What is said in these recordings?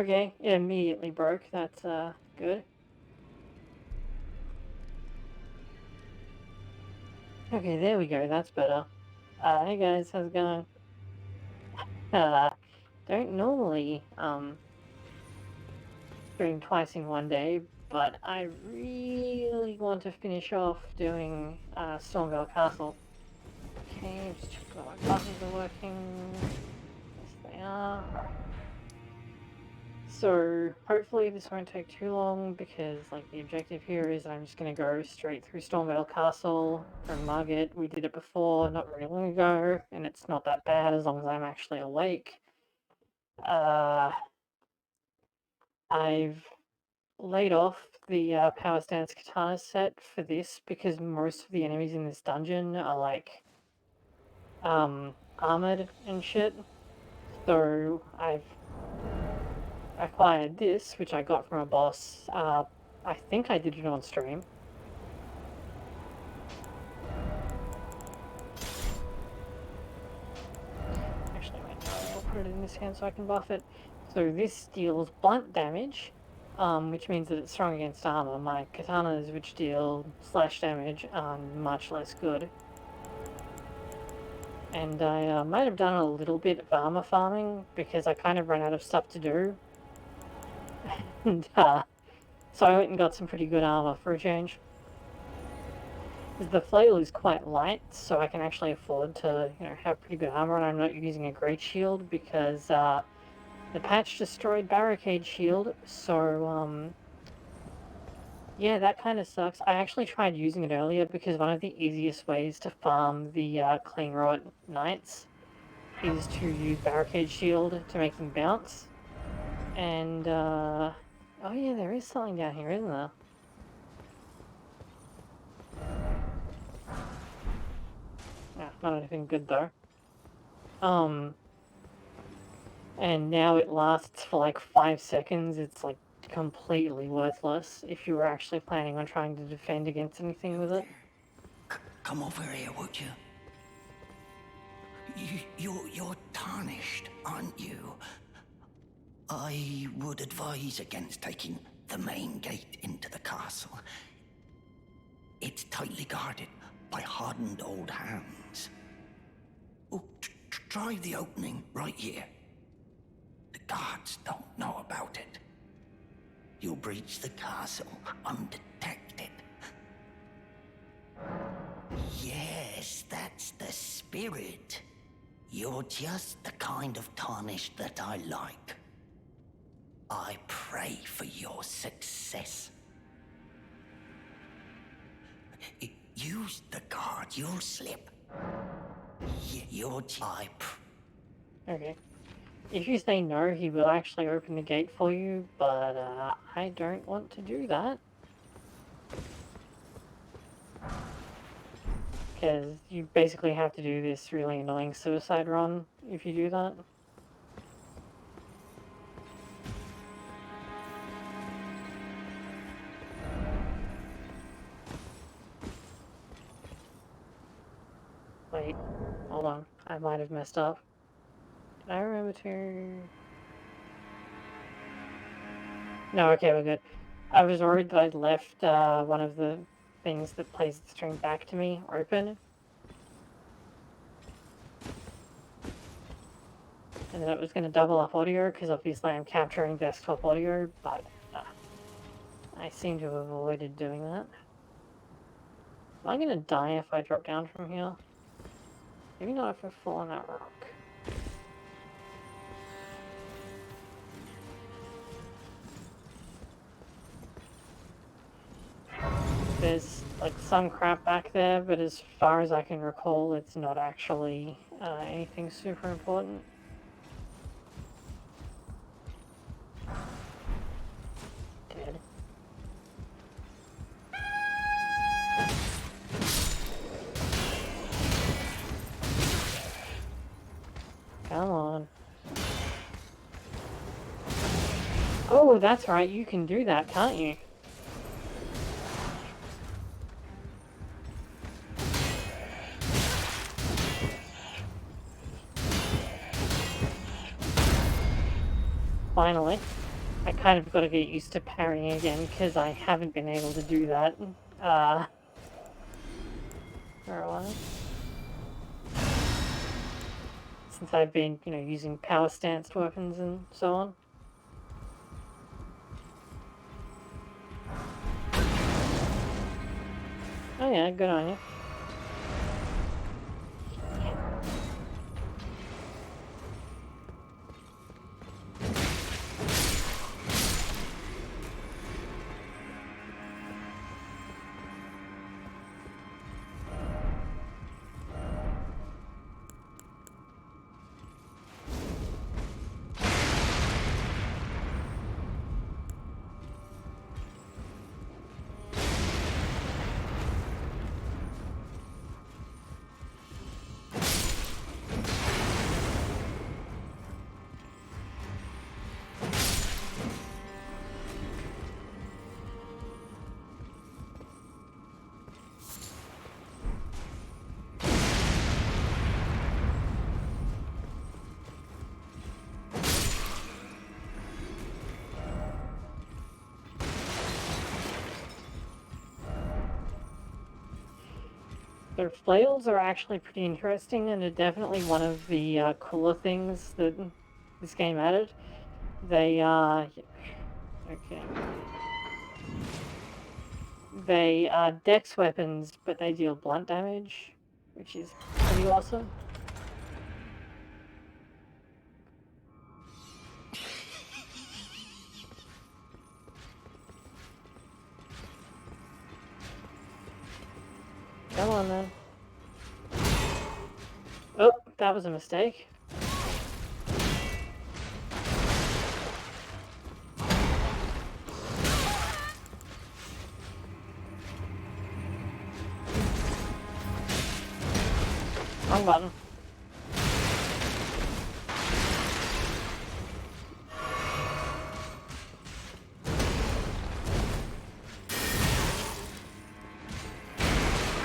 Okay, it immediately broke. That's good. Okay, there we go. That's better. Hey guys, how's it going? Uh, don't normally stream twice in one day, but I really want to finish off doing Stormveil Castle. Okay, just check that my buttons are working. Yes, they are. So hopefully this won't take too long because like the objective here is I'm just going to go straight through Stormveil Castle from Margate. We did it before, not very long ago, and it's not that bad as long as I'm actually awake. I've laid off the Power Stance Katana set for this because most of the enemies in this dungeon are like armored and shit. So I've acquired this, which I got from a boss. I think I did it on stream. Actually, wait, no, I'll put it in this hand so I can buff it. So this deals blunt damage, which means that it's strong against armor. My katanas, which deal slash damage, are much less good. And I might have done a little bit of armor farming because I kind of ran out of stuff to do. And so I went and got some pretty good armor for a change. The flail is quite light, so I can actually afford to, have pretty good armor, and I'm not using a great shield because the patch destroyed barricade shield, so yeah, that kind of sucks. I actually tried using it earlier because one of the easiest ways to farm the Clean Rot Knights is to use barricade shield to make them bounce. And oh yeah, there is something down here, isn't there? Yeah, not anything good though. And now it lasts for like 5 seconds. It's like completely worthless if you were actually planning on trying to defend against anything with it. Come over here, would you? You're tarnished, aren't you? I would advise against taking the main gate into the castle. It's tightly guarded by hardened old hands. Oh, try the opening right here. The guards don't know about it. You'll breach the castle undetected. Yes, that's the spirit. You're just the kind of tarnished that I like. I pray for your success. Use the guard, you'll slip. You're Okay. If you say no, he will actually open the gate for you, but I don't want to do that. Because you basically have to do this really annoying suicide run if you do that. Wait, hold on. I might have messed up. Did I remember to... No, okay, we're good. I was worried that I'd left one of the things that plays the stream back to me open. And that it was going to double up audio, because obviously I'm capturing desktop audio, but I seem to have avoided doing that. Am I going to die if I drop down from here? Maybe not if I fall on that rock. There's like some crap back there, but as far as I can recall, it's not actually anything super important. Dead. Come on. Oh, that's right, you can do that, can't you? Finally. I kind of got to get used to parrying again, because I haven't been able to do that for a while. Since I've been, using power stanced weapons and so on. Oh yeah, good on you. Their flails are actually pretty interesting and are definitely one of the cooler things that this game added. They, okay. They are dex weapons, but they deal blunt damage, which is pretty awesome. Come on, then. Oh, that was a mistake. Wrong button.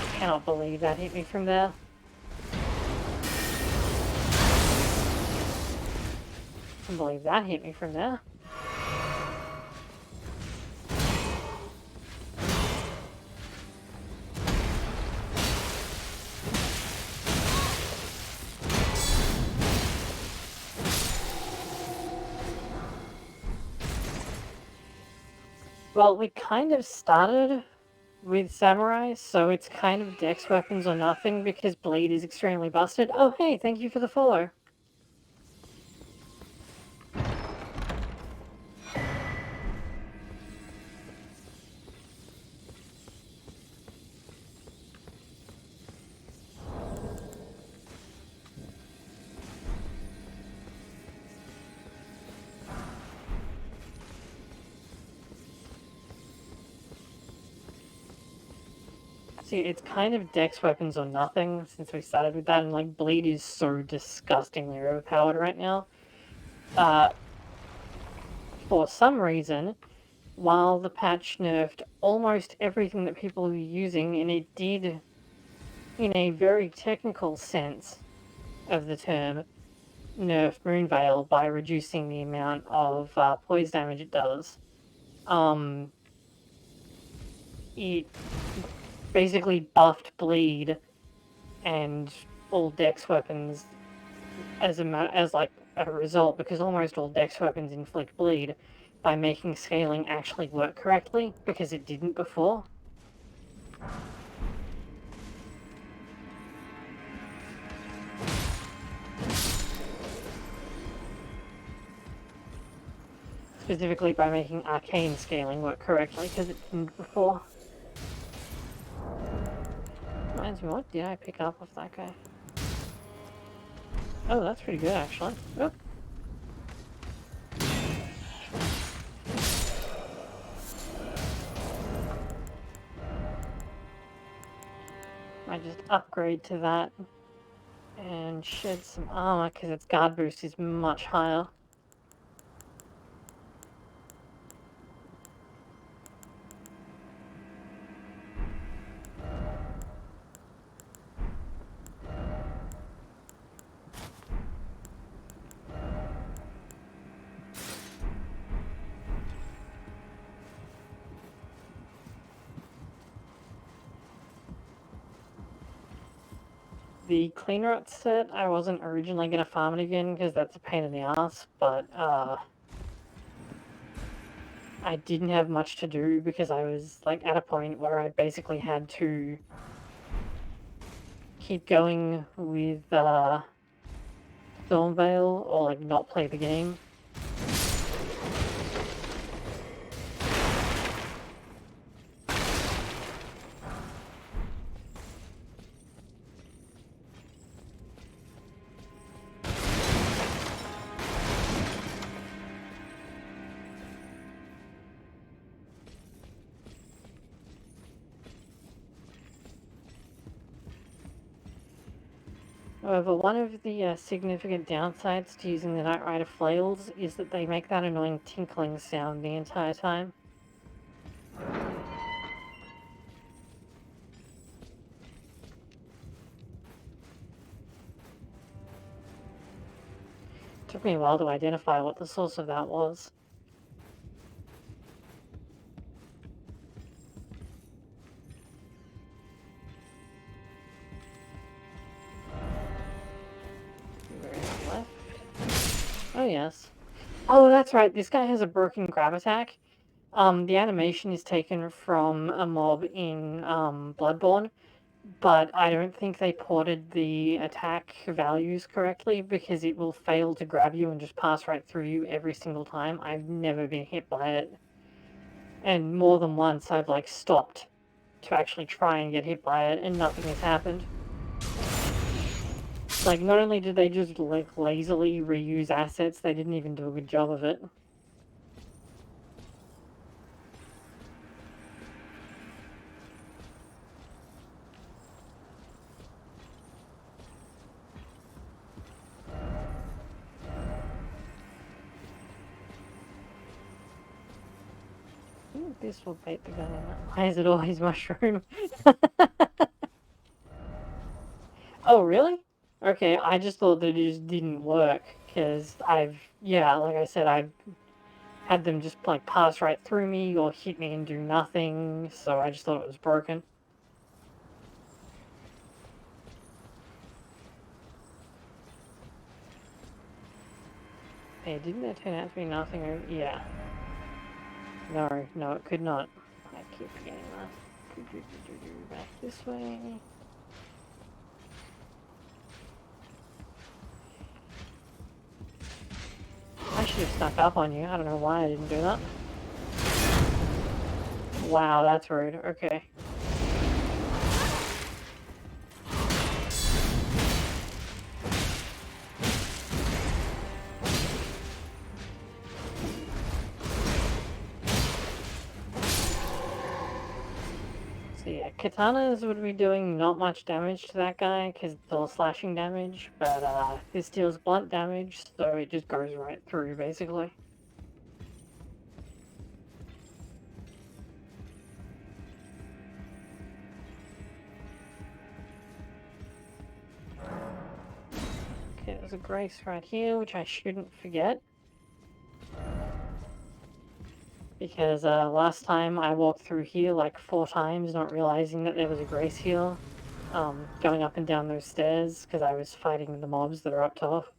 I cannot believe that hit me from there. I can't believe that hit me from there. Well, we kind of started with samurai, so it's kind of dex weapons or nothing because bleed is extremely busted. Oh, hey, thank you for the follow. See, it's kind of dex weapons or nothing since we started with that, and like bleed is so disgustingly overpowered right now. For some reason, while the patch nerfed almost everything that people were using, and it did, in a very technical sense of the term, nerf Moonveil by reducing the amount of poise damage it does. It basically buffed bleed and all dex weapons as like a result, because almost all dex weapons inflict bleed, by making scaling actually work correctly, because it didn't before. Specifically by making arcane scaling work correctly, because it didn't before. Reminds me, what did I pick up off that guy? Oh, that's pretty good, actually. Oh. I just upgrade to that and shed some armor, because its guard boost is much higher. The cleaner up set, I wasn't originally going to farm it again because that's a pain in the ass, but I didn't have much to do because I was like at a point where I basically had to keep going with Stormveil or like not play the game. However, one of the significant downsides to using the Knight Rider flails is that they make that annoying tinkling sound the entire time. Took me a while to identify what the source of that was. Left. Oh yes. Oh, that's right. This guy has a broken grab attack. The animation is taken from a mob in Bloodborne, but I don't think they ported the attack values correctly because it will fail to grab you and just pass right through you every single time. I've never been hit by it. And more than once I've like stopped to actually try and get hit by it and nothing has happened. Like, not only did they just like lazily reuse assets, they didn't even do a good job of it. I think this will bait the guy out. Why is it always mushroom? Oh, really? Okay, I just thought that it just didn't work, because yeah, like I said, I've had them just, like, pass right through me or hit me and do nothing, so I just thought it was broken. Hey, didn't that turn out to be nothing? Yeah. No, it could not. I keep forgetting that. Back this way. I should have stuck up on you. I don't know why I didn't do that. Wow, that's rude. Okay. So yeah, katanas would be doing not much damage to that guy because it's all slashing damage, but this deals blunt damage, so it just goes right through basically. Okay, there's a grace right here, which I shouldn't forget. Because last time I walked through here like 4 times, not realizing that there was a grace here. Going up and down those stairs, because I was fighting the mobs that are up top.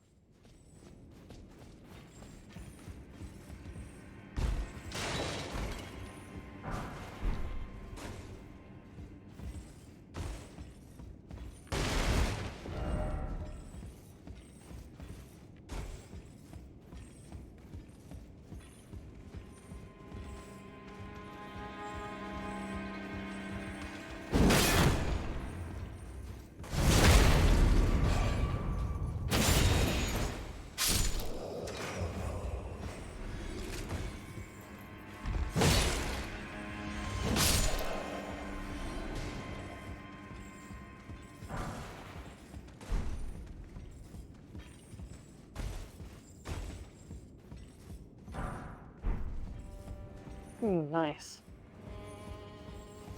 Ooh, nice.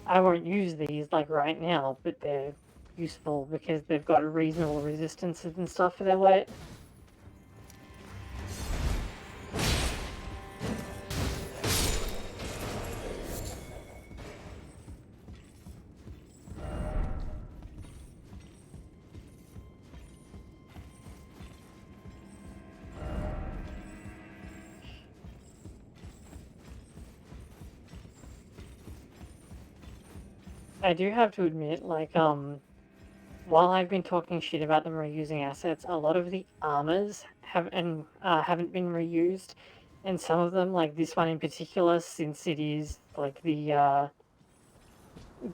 I won't use these like right now, but they're useful because they've got reasonable resistances and stuff for their weight. I do have to admit, like, while I've been talking shit about them reusing assets, a lot of the armors haven't been reused, and some of them, like this one in particular, since it is like the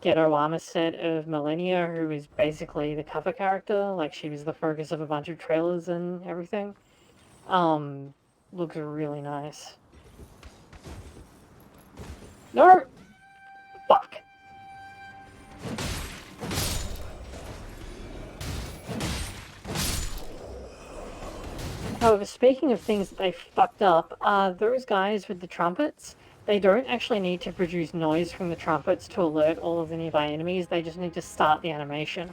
ghetto armor set of Millennia, who is basically the cover character, like she was the focus of a bunch of trailers and everything, looks really nice. No! Fuck! However, speaking of things that they fucked up, those guys with the trumpets, they don't actually need to produce noise from the trumpets to alert all of the nearby enemies, they just need to start the animation.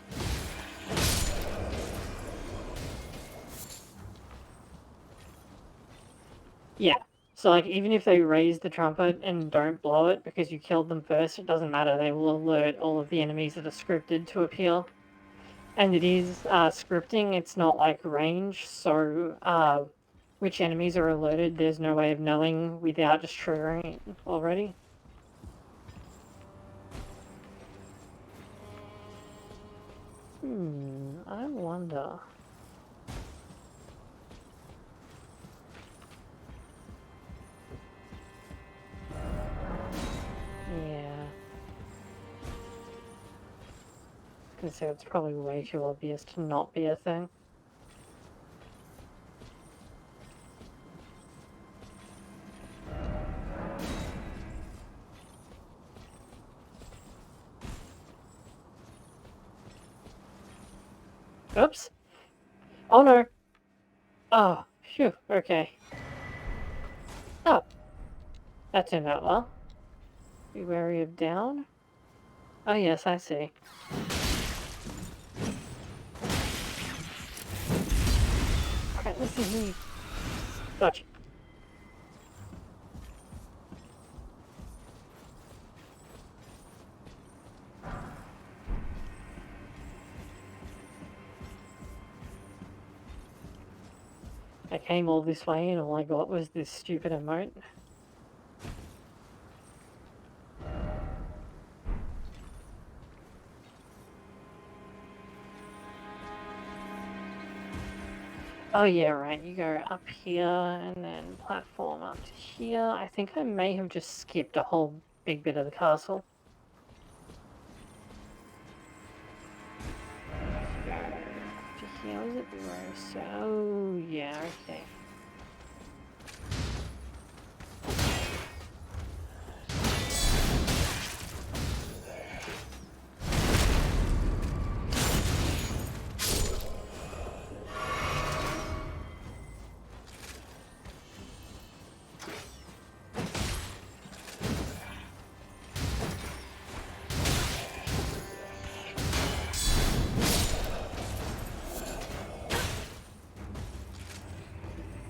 Yeah. So, like, even if they raise the trumpet and don't blow it because you killed them first, it doesn't matter, they will alert all of the enemies that are scripted to appear. And it is scripting, it's not like range, so which enemies are alerted, there's no way of knowing without just triggering it already. I wonder. Yeah. I was gonna say it's probably way too obvious to not be a thing. Oops. Oh no. Oh, phew, okay. Oh, that turned out well. Be wary of down. Oh yes, I see. Alright, listen to me. Gotcha. I came all this way and all I got was this stupid emote. Oh yeah, right, you go up here and then platform up to here. I think I may have just skipped a whole big bit of the castle. Go up to here, was it? So, oh yeah, okay.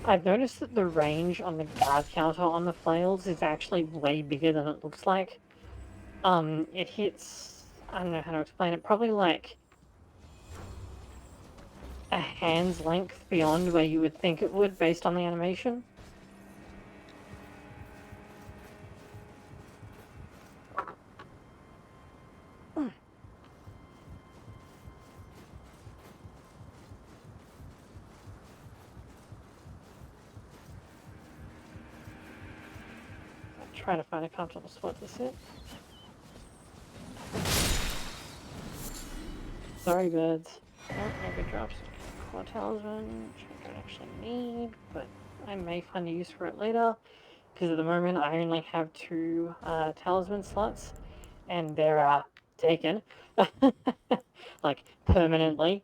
I've noticed that the range on the guard counter on the flails is actually way bigger than it looks like. It hits, I don't know how to explain it, probably like a hand's length beyond where you would think it would based on the animation. Try to find a comfortable spot to sit. Sorry, birds. Oh, no good drops. Core talisman, which I don't actually need, but I may find a use for it later. Because at the moment I only have 2 talisman slots, and they're taken. Like, permanently.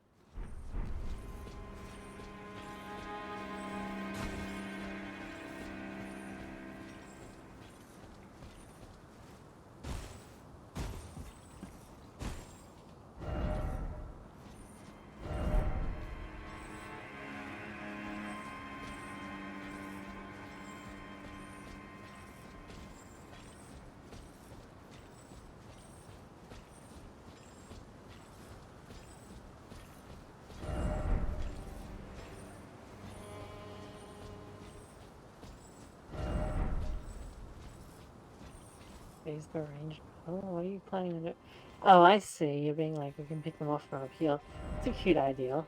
These the ranged battle? What are you planning to do? Oh, I see. You're being like, we can pick them off from up here. It's a cute idea.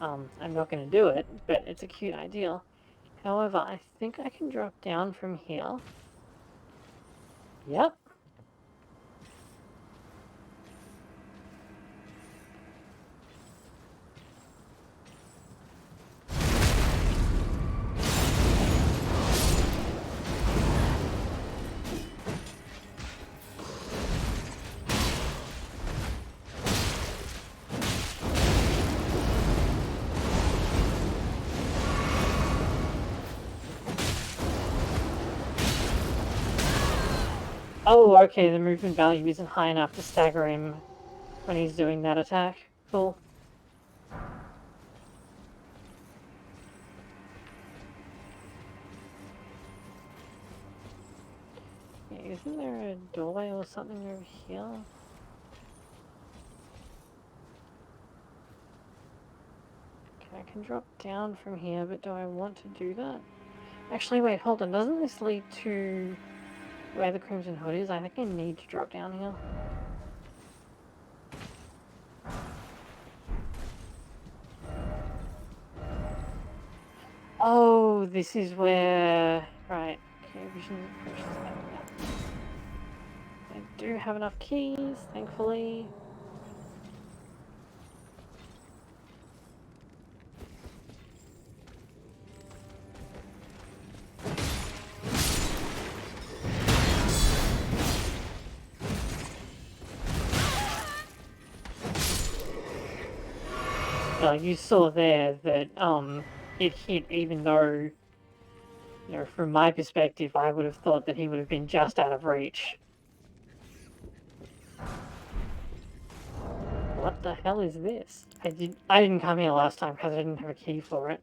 I'm not going to do it, but it's a cute idea. However, I think I can drop down from here. Yep. Oh, okay, the movement value isn't high enough to stagger him when he's doing that attack. Cool. Yeah, isn't there a doorway or something over here? Okay, I can drop down from here, but do I want to do that? Actually, wait, hold on. Doesn't this lead to where the Crimson Hood is? I think I need to drop down here. Oh, this is where... Right. Okay, vision approaches. Yeah. I do have enough keys, thankfully. You saw there that it hit, even though, you know, from my perspective, I would have thought that he would have been just out of reach. What the hell is this? I didn't come here last time because I didn't have a key for it.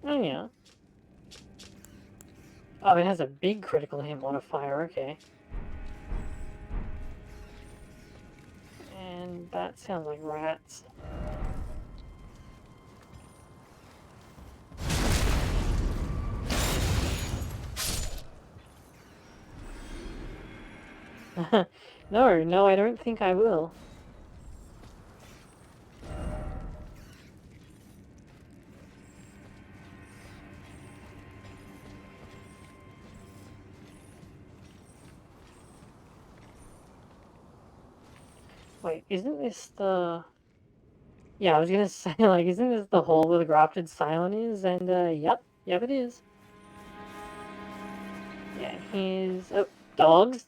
Oh yeah. Oh, it has a big critical hit modifier, okay. And that sounds like rats. No, I don't think I will. Wait, isn't this the... Yeah, I was gonna say, like, isn't this the hole where the grafted silent is? And, yep, it is. Yeah, here's... Oh, dogs?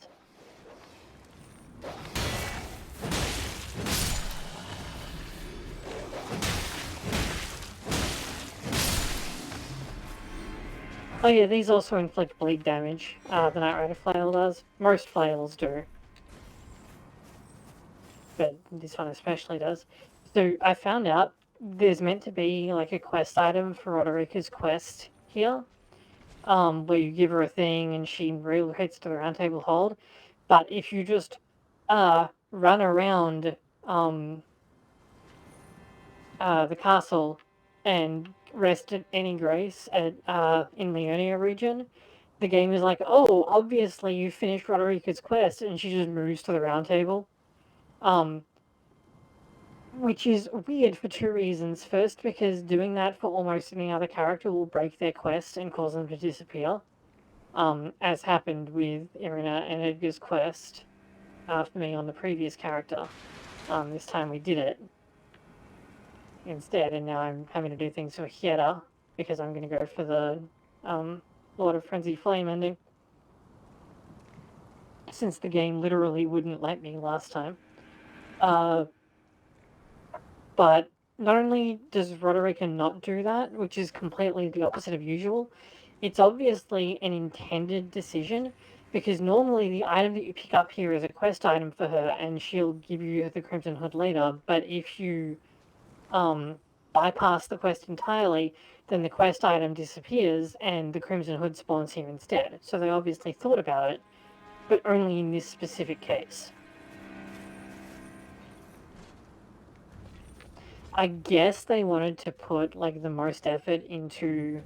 Oh yeah, these also inflict bleed damage. The Night Rider flail does. Most flails do. But this one especially does. So I found out there's meant to be like a quest item for Roderica's quest here, where you give her a thing and she relocates to the round table hold. But if you just run around the castle and rest at any grace at in Leonia region, the game is like, oh, obviously you finished Roderica's quest, and she just moves to the round table. Which is weird for two reasons. First, because doing that for almost any other character will break their quest and cause them to disappear. As happened with Irina and Edgar's quest for me on the previous character. This time we did it instead, and now I'm having to do things for Hieta because I'm going to go for the Lord of Frenzy Flame ending. Since the game literally wouldn't let me last time. But not only does Roderica not do that, which is completely the opposite of usual, it's obviously an intended decision, because normally the item that you pick up here is a quest item for her, and she'll give you the Crimson Hood later, but if you bypass the quest entirely, then the quest item disappears, and the Crimson Hood spawns here instead. So they obviously thought about it, but only in this specific case. I guess they wanted to put like the most effort into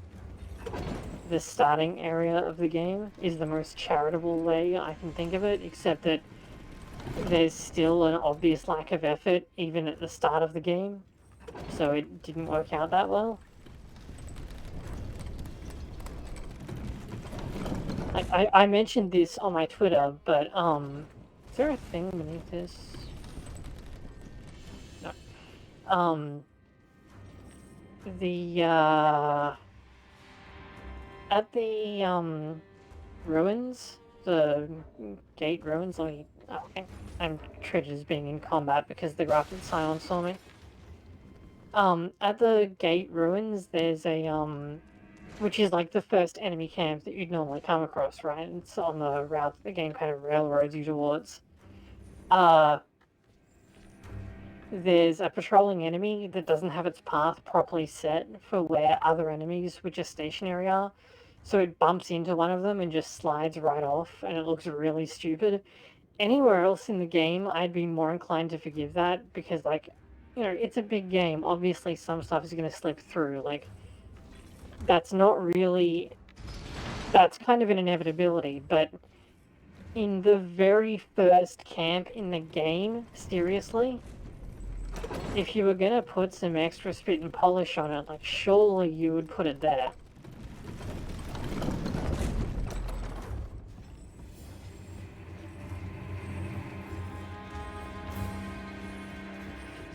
the starting area of the game is the most charitable way I can think of it, except that there's still an obvious lack of effort even at the start of the game, so it didn't work out that well. Like, I mentioned this on my Twitter, but, is there a thing beneath this? No. At the, ruins, the gate ruins, I'm treated as being in combat because the graphics silence on me. At the gate ruins, there's a, which is like the first enemy camp that you'd normally come across, right? It's on the route that the game kind of railroads you towards. There's a patrolling enemy that doesn't have its path properly set for where other enemies, which are stationary, are. So it bumps into one of them and just slides right off, and it looks really stupid. Anywhere else in the game, I'd be more inclined to forgive that, because, like, you know, it's a big game. Obviously, some stuff is going to slip through. Like, that's not really... That's kind of an inevitability, but in the very first camp in the game, seriously, if you were gonna put some extra spit and polish on it, like, surely you would put it there.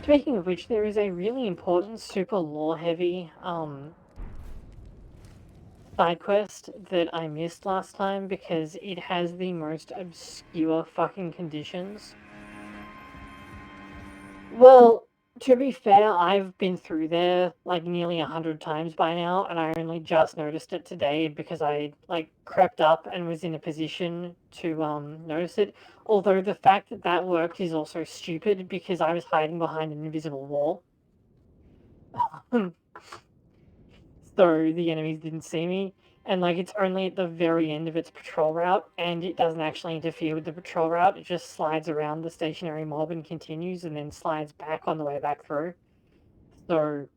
Speaking of which, there is a really important, super lore-heavy, side quest that I missed last time because it has the most obscure fucking conditions. Well, to be fair, I've been through there like nearly 100 times by now, and I only just noticed it today because I like crept up and was in a position to notice it. Although the fact that that worked is also stupid because I was hiding behind an invisible wall. So the enemies didn't see me, and like it's only at the very end of its patrol route, and it doesn't actually interfere with the patrol route. It just slides around the stationary mob and continues, and then slides back on the way back through. So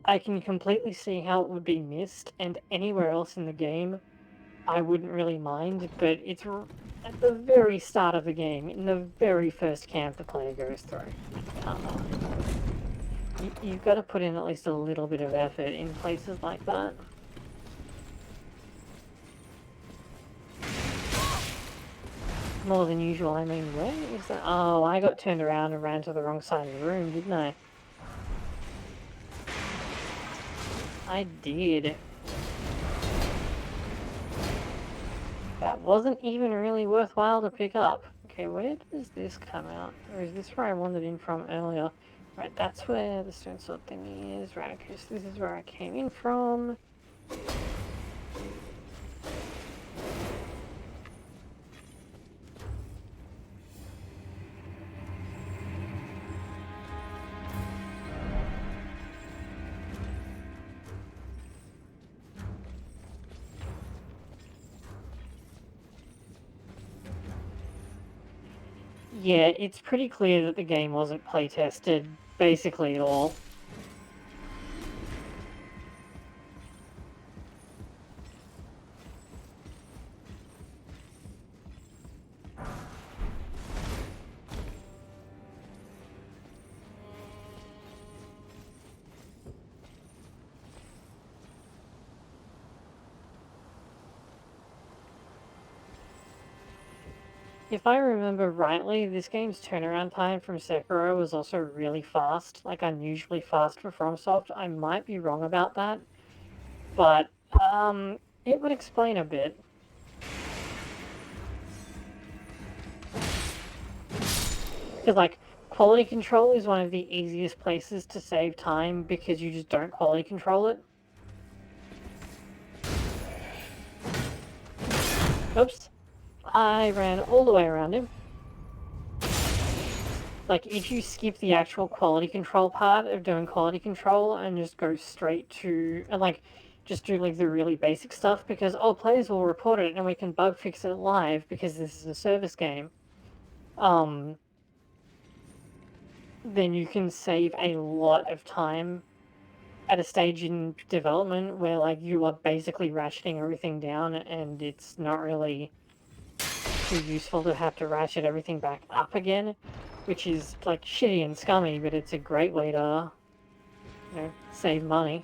I can completely see how it would be missed, and anywhere else in the game I wouldn't really mind, but it's at the very start of the game, in the very first camp the player goes through. Come on. You've got to put in at least a little bit of effort in places like that. More than usual, I mean, where is that? Oh, I got turned around and ran to the wrong side of the room, didn't I? I did. That wasn't even really worthwhile to pick up. Okay, where does this come out? Or is this where I wandered in from earlier? Right, that's where the stone sword thingy is. Right, okay, so this is where I came in from. Yeah, it's pretty clear that the game wasn't playtested, basically at all. If I remember rightly, this game's turnaround time from Sekiro was also really fast, like unusually fast for FromSoft. I might be wrong about that, but it would explain a bit. Because, like, quality control is one of the easiest places to save time because you just don't quality control it. Oops. I ran all the way around him. Like, if you skip the actual quality control part of doing quality control and just go straight to, and like, just do like the really basic stuff, because all players will report it and we can bug fix it live because this is a service game, then you can save a lot of time at a stage in development where like you are basically ratcheting everything down, and it's not really too useful to have to ratchet everything back up again, which is like shitty and scummy, but it's a great way to, you know, save money.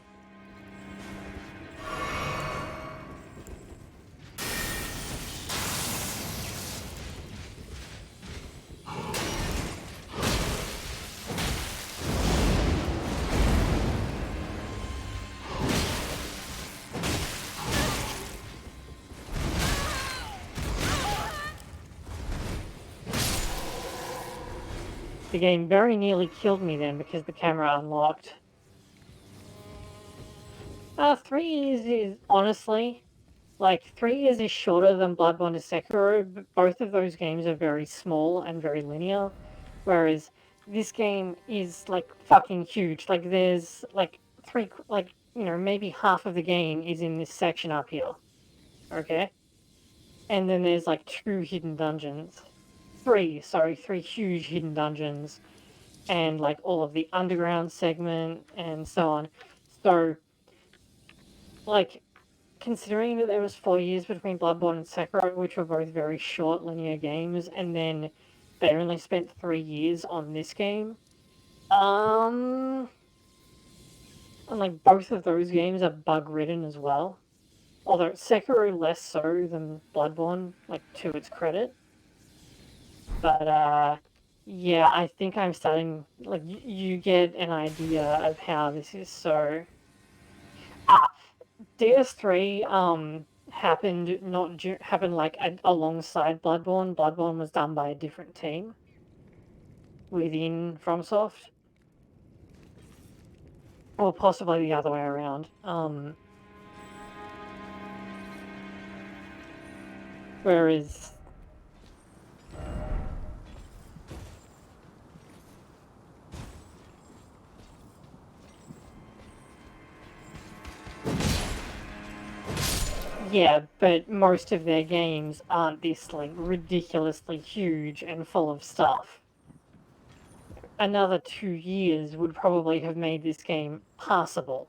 The game very nearly killed me then because the camera unlocked. 3 years is honestly, like, 3 years is shorter than Bloodborne and Sekiro, but both of those games are very small and very linear, whereas this game is, like, fucking huge. Like, there's, like, maybe half of the game is in this section up here, okay? And then there's, like, 2 hidden dungeons. Three huge hidden dungeons, and, like, all of the underground segment, and so on. So, like, considering that there was 4 years between Bloodborne and Sekiro, which were both very short linear games, and then they only spent 3 years on this game. And like both of those games are bug ridden as well. Although Sekiro less so than Bloodborne, like to its credit. But yeah, I think I'm starting like you get an idea of how this is so. DS3 happened not happened like alongside Bloodborne. Bloodborne was done by a different team within FromSoft, or possibly the other way around. Whereas yeah, but most of their games aren't this like ridiculously huge and full of stuff. Another 2 years would probably have made this game passable.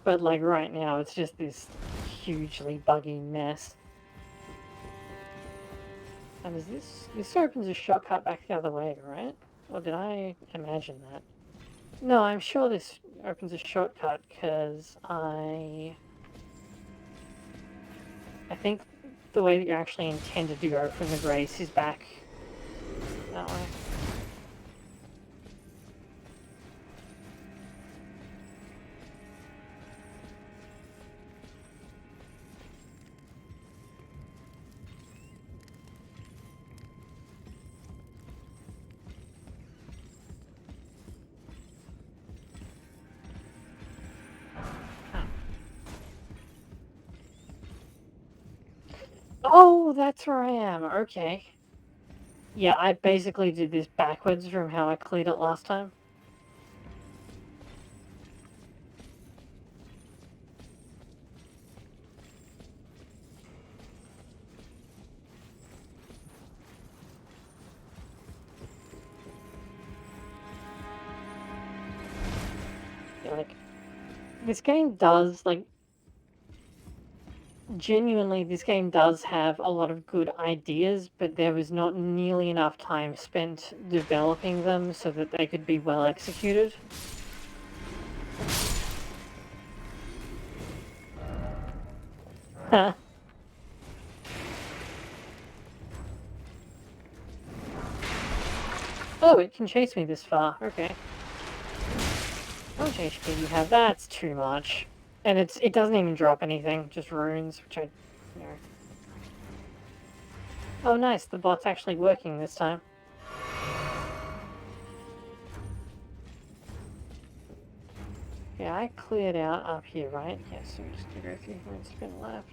But like right now, it's just this hugely buggy mess. And is this opens a shortcut back the other way, right? Or did I imagine that? No, I'm sure this opens a shortcut because I think the way that you actually intended to go from the Grace is back that way. Oh, that's where I am. Okay. Yeah, I basically did this backwards from how I cleared it last time. Yeah, like, this game does, like, genuinely, this game does have a lot of good ideas, but there was not nearly enough time spent developing them so that they could be well executed. Huh. Oh, it can chase me this far. Okay. How much HP do you have? That's too much. And it doesn't even drop anything, just runes, which I, you know. Oh, nice. The bot's actually working this time. Yeah, I cleared out up here, right? Yeah, so just to go through here and spin left.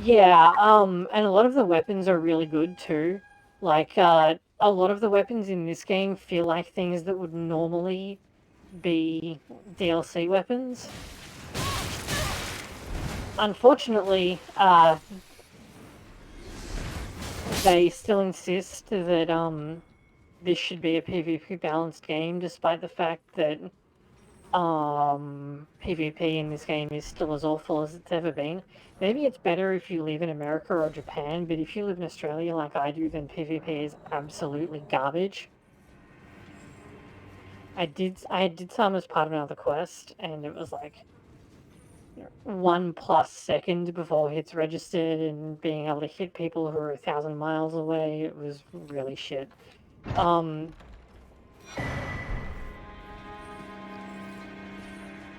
Yeah, and a lot of the weapons are really good too. Like, a lot of the weapons in this game feel like things that would normally be DLC weapons. unfortunately, they still insist that this should be a PvP balanced game, despite the fact that PvP in this game is still as awful as it's ever been. Maybe it's better if you live in America or Japan, but if you live in Australia like I do, then PvP is absolutely garbage. I did some as part of another quest, and it was like 1+ second before hits registered, and being able to hit people who are 1,000 miles away, it was really shit.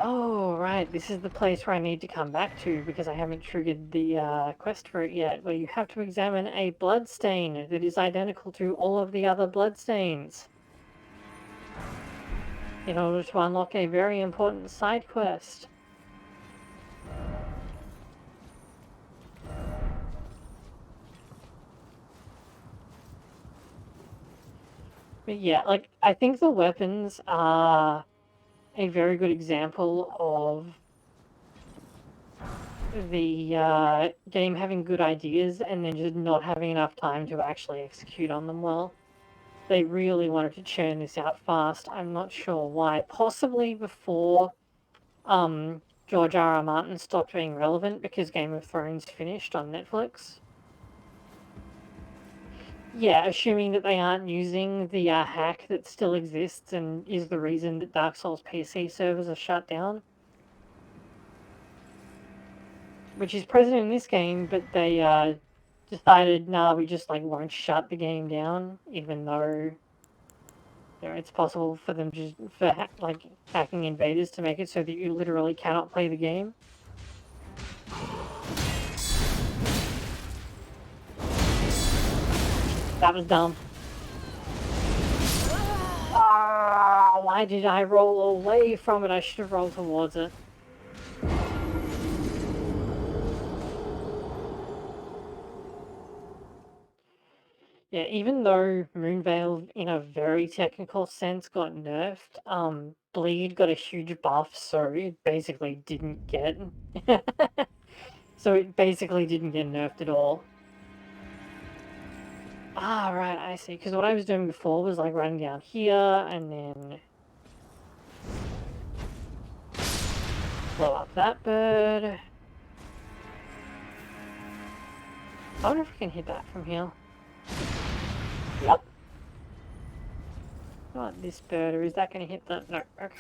Oh, right, this is the place where I need to come back to because I haven't triggered the quest for it yet, where you have to examine a bloodstain that is identical to all of the other bloodstains in order to unlock a very important side quest. But yeah, like, I think the weapons are a very good example of the game having good ideas and then just not having enough time to actually execute on them well. They really wanted to churn this out fast. I'm not sure why. Possibly before George R.R. Martin stopped being relevant because Game of Thrones finished on Netflix. Yeah, assuming that they aren't using the hack that still exists and is the reason that Dark Souls PC servers are shut down. Which is present in this game, but they decided, nah, we just like won't shut the game down, even though it's possible for them just for like hacking invaders to make it so that you literally cannot play the game. That was dumb. Ah, why did I roll away from it? I should have rolled towards it. Yeah, even though Moonveil, in a very technical sense, got nerfed, Bleed got a huge buff, so it basically didn't get... so it basically didn't get nerfed at all. Ah, right, I see. Because what I was doing before was, like, running down here, and then... blow up that bird. I wonder if I can hit that from here. Yep. Not this bird, or is that going to hit the... no, okay.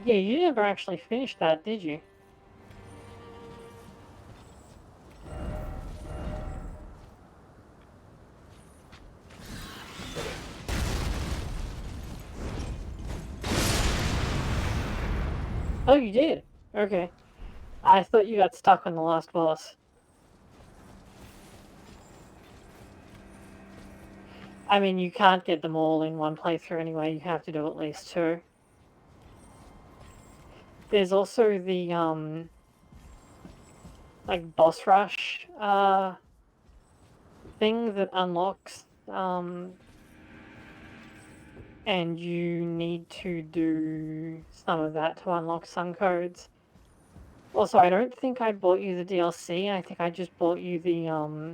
Yeah, you never actually finished that, did you? Oh, you did? Okay. I thought you got stuck on the last boss. I mean, you can't get them all in one playthrough anyway, you have to do at least 2. There's also the, like, boss rush, thing that unlocks, and you need to do some of that to unlock some codes. Also, I don't think I bought you the DLC, I think I just bought you the,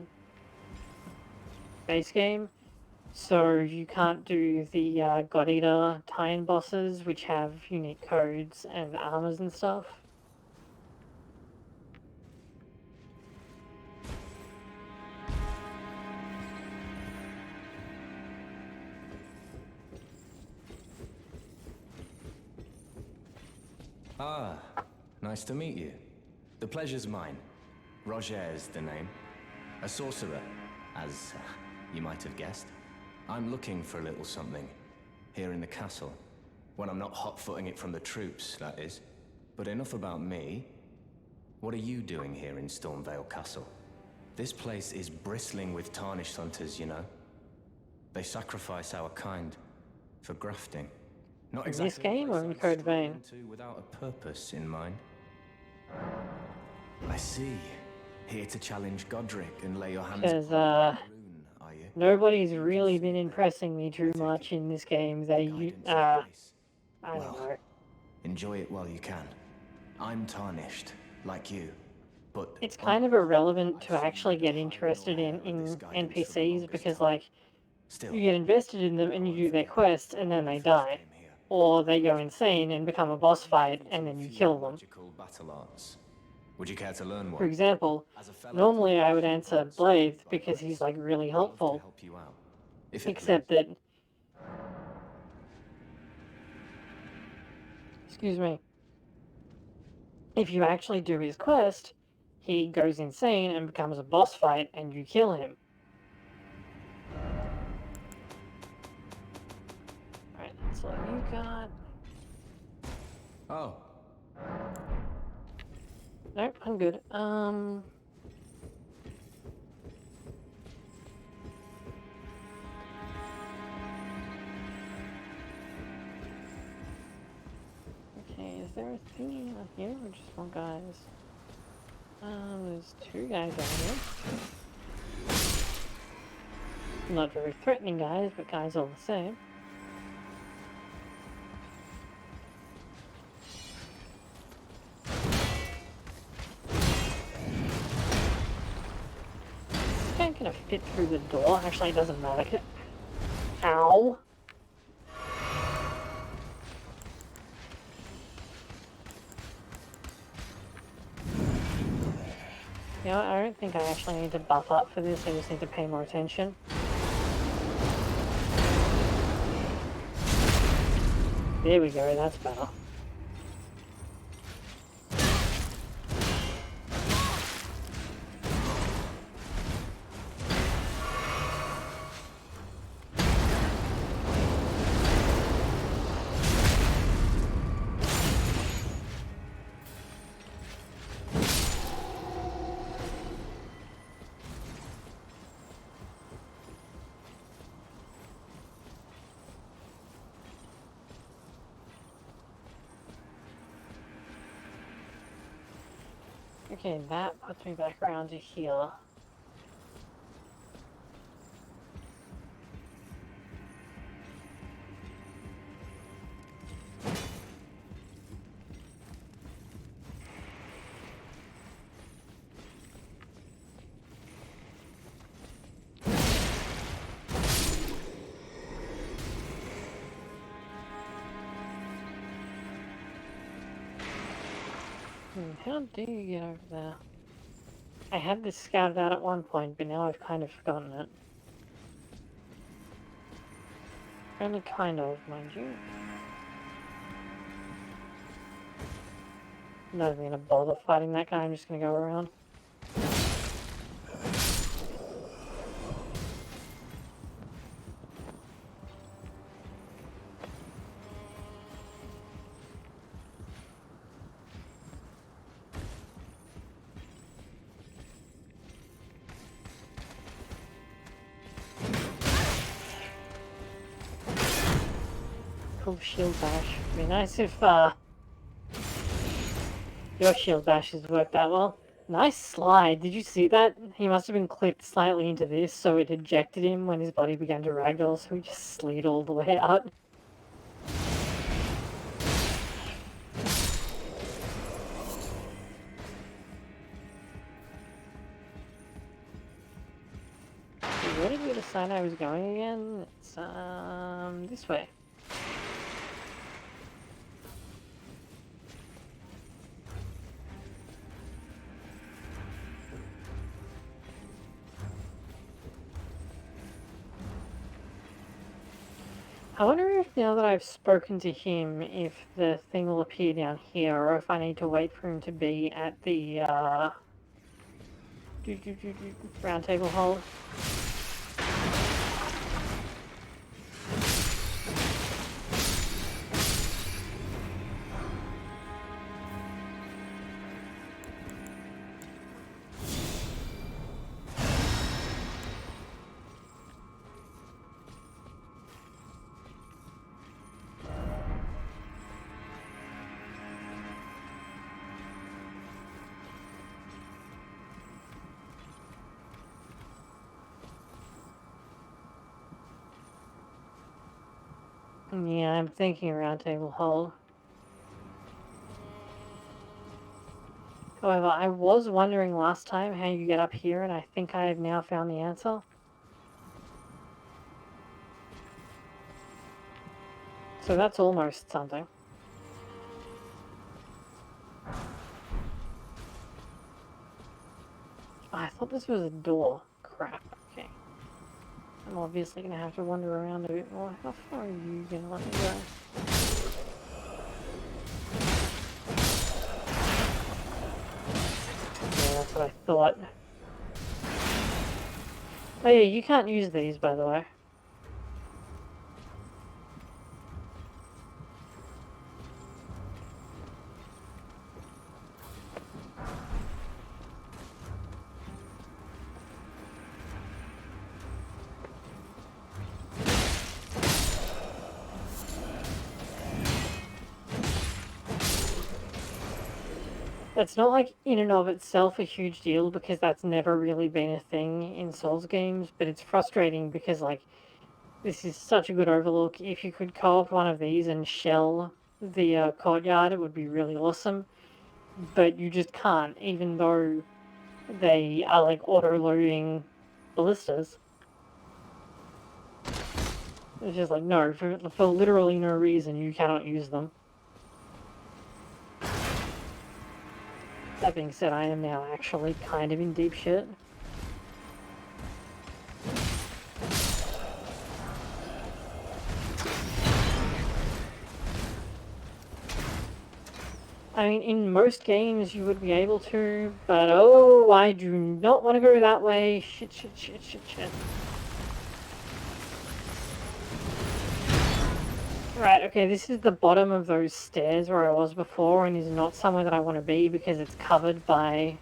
base game. So you can't do the God Eater tie-in bosses, which have unique codes and armors and stuff. Ah, nice to meet you. The pleasure's mine. Roger's the name. A sorcerer, as you might have guessed. I'm looking for a little something here in the castle. When I'm not hot-footing it from the troops, that is. But enough about me. What are you doing here in Stormveil Castle? This place is bristling with tarnished hunters, you know. They sacrifice our kind for grafting. Not In exactly this game or in Code Vein? without a purpose in mind. I see. Here to challenge Godric and lay your hands Because, upon the rune, are you? nobody's really been impressing me too much in this game. I Guidance don't of grace. know. Enjoy it while you can. I'm tarnished, like you, but It's kind of irrelevant to I've seen actually neither get hide nor interested hair of this in guidance for the NPCs longest because, time. like, Still, you get invested in them and I you won't do their forget quest and then when I they first die. came here. Or they go insane and become a boss fight Diving and into a then you few kill them. magical battle arts. Would you care to learn For one? example, As a fellow normally I would tarnished, answer once freed Blade by because he's, grace, like, really I'd love to helpful. help you out. If it Except please. that... Excuse me. If you actually do his quest, he goes insane and becomes a boss fight and you kill him. Alright, that's all you got. Oh, Nope, I'm good. Okay, is there a thingy out here or just more guys? There's two guys out here. Not very threatening guys, but guys all the same. This guy gonna fit through the door. Actually, it doesn't matter. Ow! You know what, I don't think I actually need to buff up for this, I just need to pay more attention. There we go, that's better. Okay, that puts me back around to here. How do you get over there? I had this scouted out at one point, but now I've kind of forgotten it. Only kind of, mind you. I'm not even gonna bother fighting that guy, I'm just gonna go around. Cool shield bash. It'd be nice if, your shield bashes worked that well. Nice slide, did you see that? He must have been clipped slightly into this, so it ejected him when his body began to ragdoll, so he just slid all the way out. Where did we decide I was going again? It's, this way. I wonder if now that I've spoken to him, if the thing will appear down here, or if I need to wait for him to be at the, round table hole. Yeah, I'm thinking round table hold. However, I was wondering last time how you get up here, and I think I have now found the answer. So that's almost something. Oh, I thought this was a door. Crap, okay. I'm obviously going to have to wander around a bit more. How far are you going to let me go? Yeah, that's what I thought. Oh yeah, you can't use these, by the way. It's not like in and of itself a huge deal because that's never really been a thing in Souls games, but it's frustrating because like this is such a good overlook. If you could co-op one of these and shell the courtyard, it would be really awesome. But you just can't, even though they are like auto-loading ballistas. It's just like, no, for literally no reason you cannot use them. That being said, I am now actually kind of in deep shit. I mean, in most games you would be able to, but oh, I do not want to go that way. Shit, shit, shit, shit, shit. Right, okay, this is the bottom of those stairs where I was before and is not somewhere that I want to be because it's covered by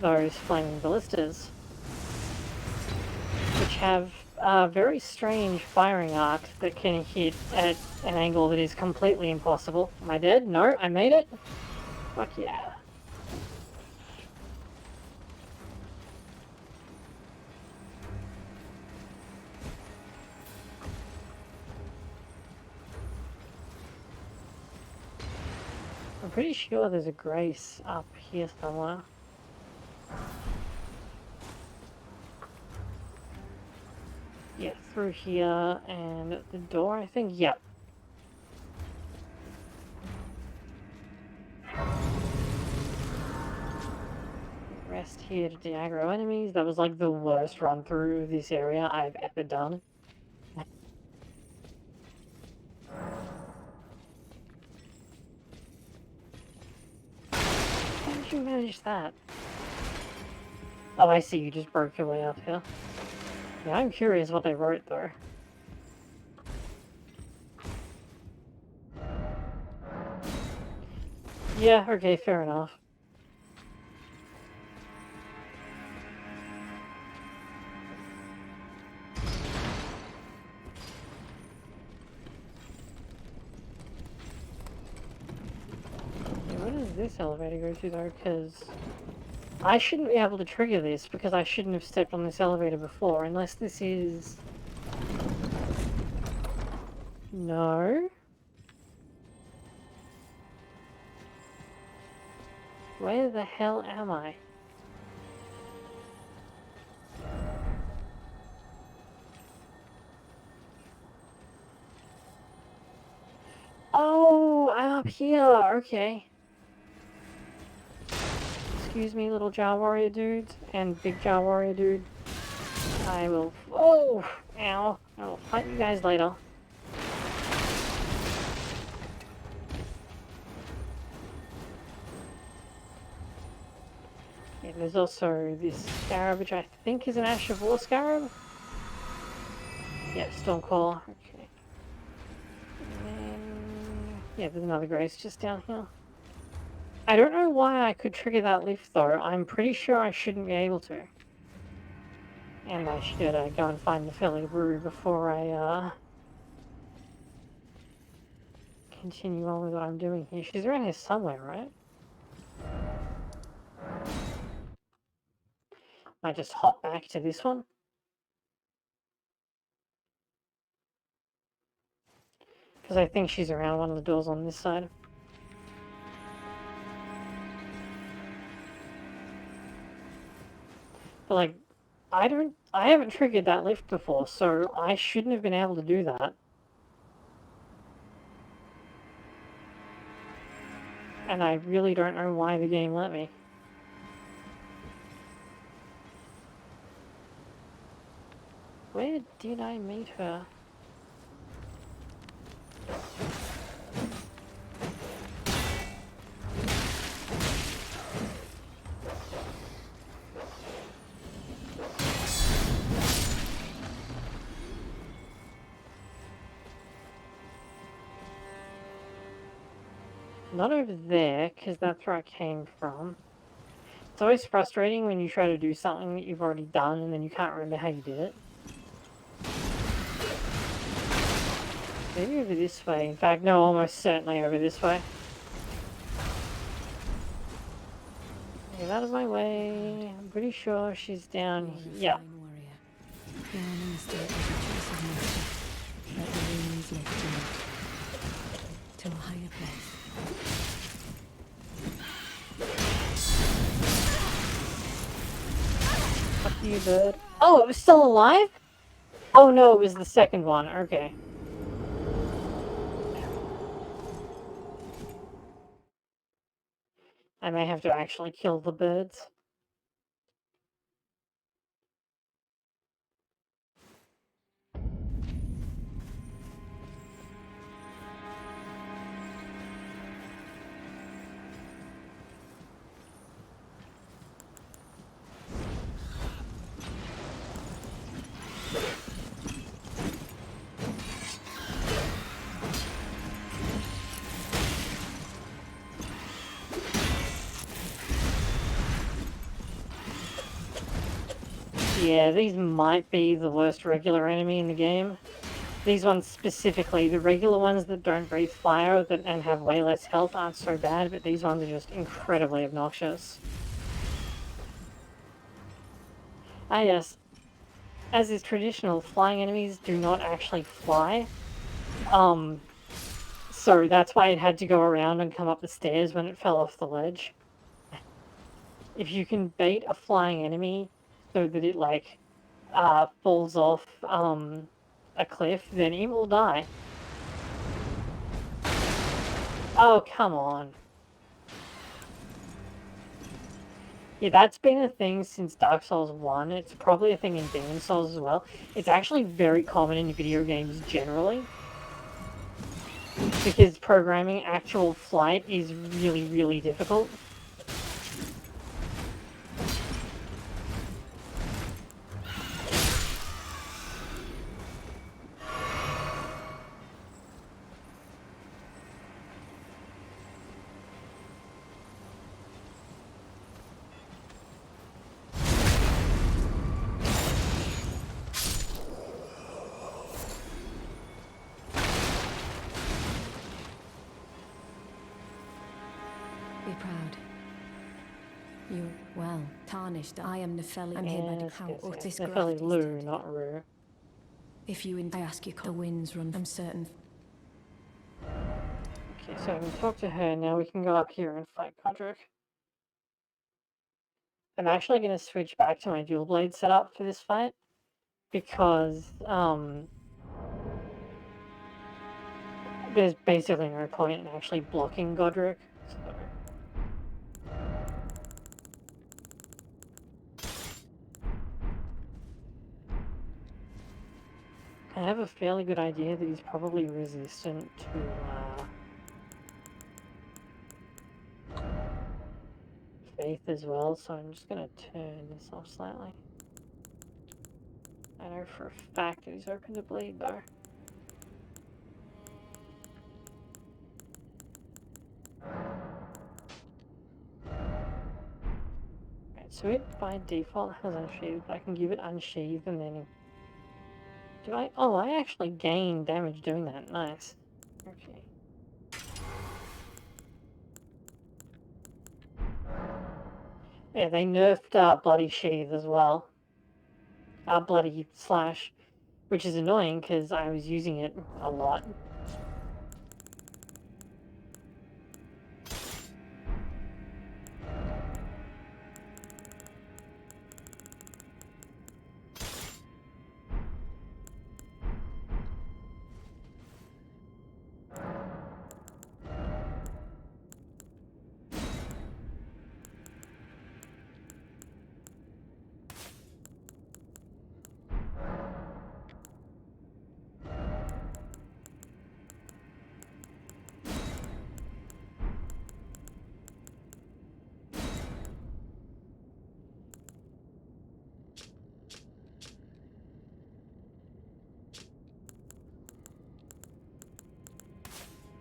those flaming ballistas, which have very strange firing arcs that can hit at an angle that is completely impossible. Am I dead? No, I made it. Fuck yeah. I'm pretty sure there's a grace up here somewhere. Yeah, through here and at the door, I think. Yep. Rest here to de-aggro enemies. That was like the worst run through of this area I've ever done. How did you manage that? Oh, I see, you just broke your way up here. Yeah, I'm curious what they wrote though. Yeah, okay, fair enough. Yeah, where does this elevator go to though? Because I shouldn't be able to trigger this because I shouldn't have stepped on this elevator before, unless this is... No? Where the hell am I? Oh, I'm up here, okay. Excuse me, little Jar Warrior dude, and big Jar Warrior dude. I will... Oh! Ow. I will fight you guys later. Yeah, there's also this scarab, which I think is an Ash of War scarab. Yeah, Stormcaller. Okay. And then... Yeah, there's another grace just down here. I don't know why I could trigger that lift, though. I'm pretty sure I shouldn't be able to. And I should go and find the Philly Brew before I continue on with what I'm doing here. She's around here somewhere, right? I just hop back to this one. Because I think she's around one of the doors on this side. But like, I haven't triggered that lift before, so I shouldn't have been able to do that. And I really don't know why the game let me. Where did I meet her? Not over there, because that's where I came from. It's always frustrating when you try to do something that you've already done and then you can't remember how you did it. Maybe over this way. In fact, no, almost certainly over this way. Get out of my way. I'm pretty sure she's down here. Yeah. To a higher place. Fuck you, bird. Oh, it was still alive? Oh no, it was the second one. Okay. I may have to actually kill the birds. Yeah, these might be the worst regular enemy in the game. These ones specifically, the regular ones that don't breathe fire and have way less health aren't so bad, but these ones are just incredibly obnoxious. Ah yes, as is traditional, flying enemies do not actually fly. So that's why it had to go around and come up the stairs when it fell off the ledge. If you can bait a flying enemy so that it, like, falls off, a cliff, then it will die. Oh, come on. Yeah, that's been a thing since Dark Souls 1. It's probably a thing in Demon Souls as well. It's actually very common in video games generally. Because programming actual flight is really, really difficult. Be proud. You, well, tarnished. I am Nefeli. I'm here by count or this Definitely Lou, not Rue. If you I ask you, the winds run. I'm certain. Okay, so I can talk to her, now we can go up here and fight Godric. I'm actually going to switch back to my dual blade setup for this fight, because, there's basically no point in actually blocking Godric, so... I have a fairly good idea that he's probably resistant to, Faith as well, so I'm just gonna turn this off slightly. I know for a fact that he's open to bleed, though. Right, so it by default has unsheathed, but I can give it unsheathed and then... Do I? Oh, I actually gain damage doing that. Nice. Okay. Yeah, they nerfed Bloody Sheath as well. Bloody Slash, which is annoying because I was using it a lot.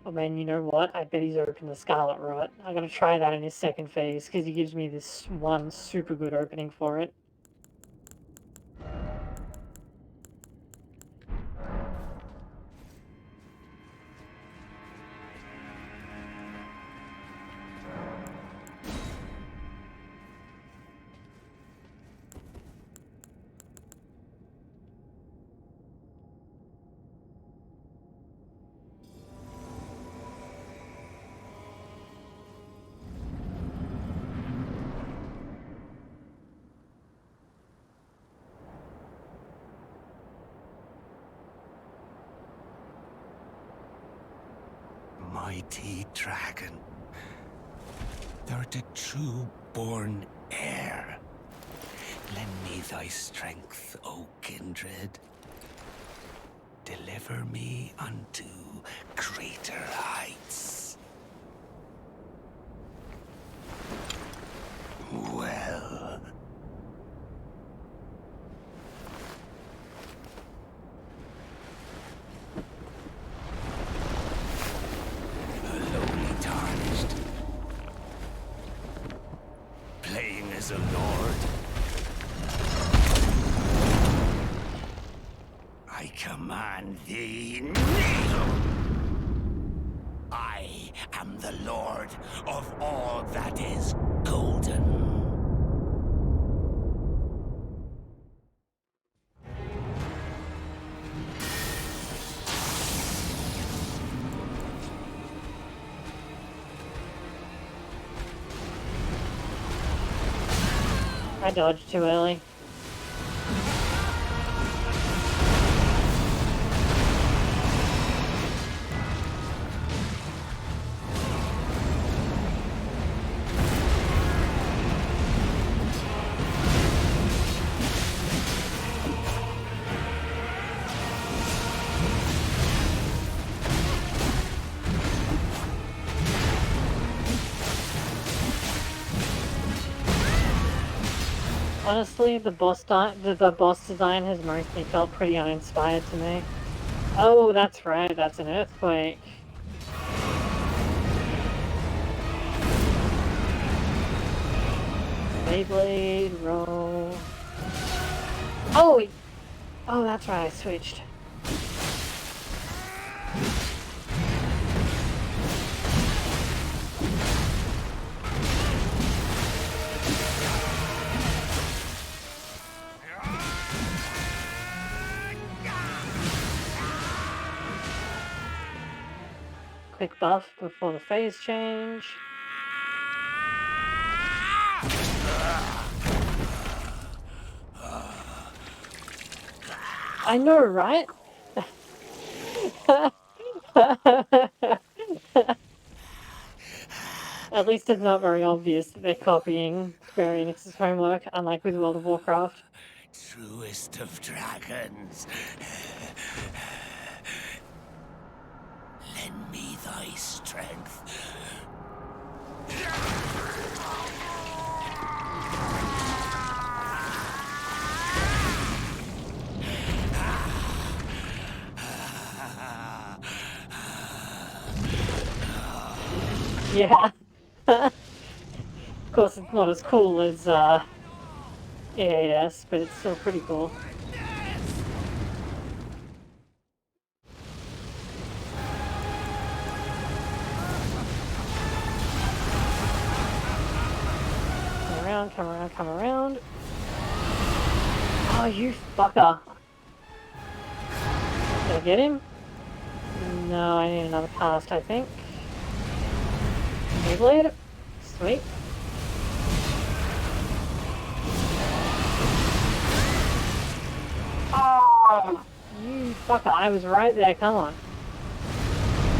Oh man, you know what? I bet he's opened the Scarlet Rot. I'm gonna try that in his second phase, because he gives me this one super good opening for it. Mighty dragon, thou'rt a true born heir. Lend me thy strength, O kindred. Deliver me unto greater heights. Well. Lowly tarnished. Playing as a lord. I command thee, kneel! I am the lord of all that is golden. I dodged too early. Honestly, the boss design has mostly felt pretty uninspired to me. Oh, that's right, that's an earthquake. Beyblade, roll. Oh! Oh, that's right, I switched. Quick buff before the phase change. I know, right? At least it's not very obvious that they're copying Square Enix's homework, unlike with World of Warcraft. Truest of dragons. Lend me thy strength. Yeah. Of course, it's not as cool as EAS, but it's still pretty cool. Come around, come around, come around. Oh, you fucker. Did I get him? No, I need another cast, I think. Beyblade? Sweet. Oh, you fucker. I was right there, come on.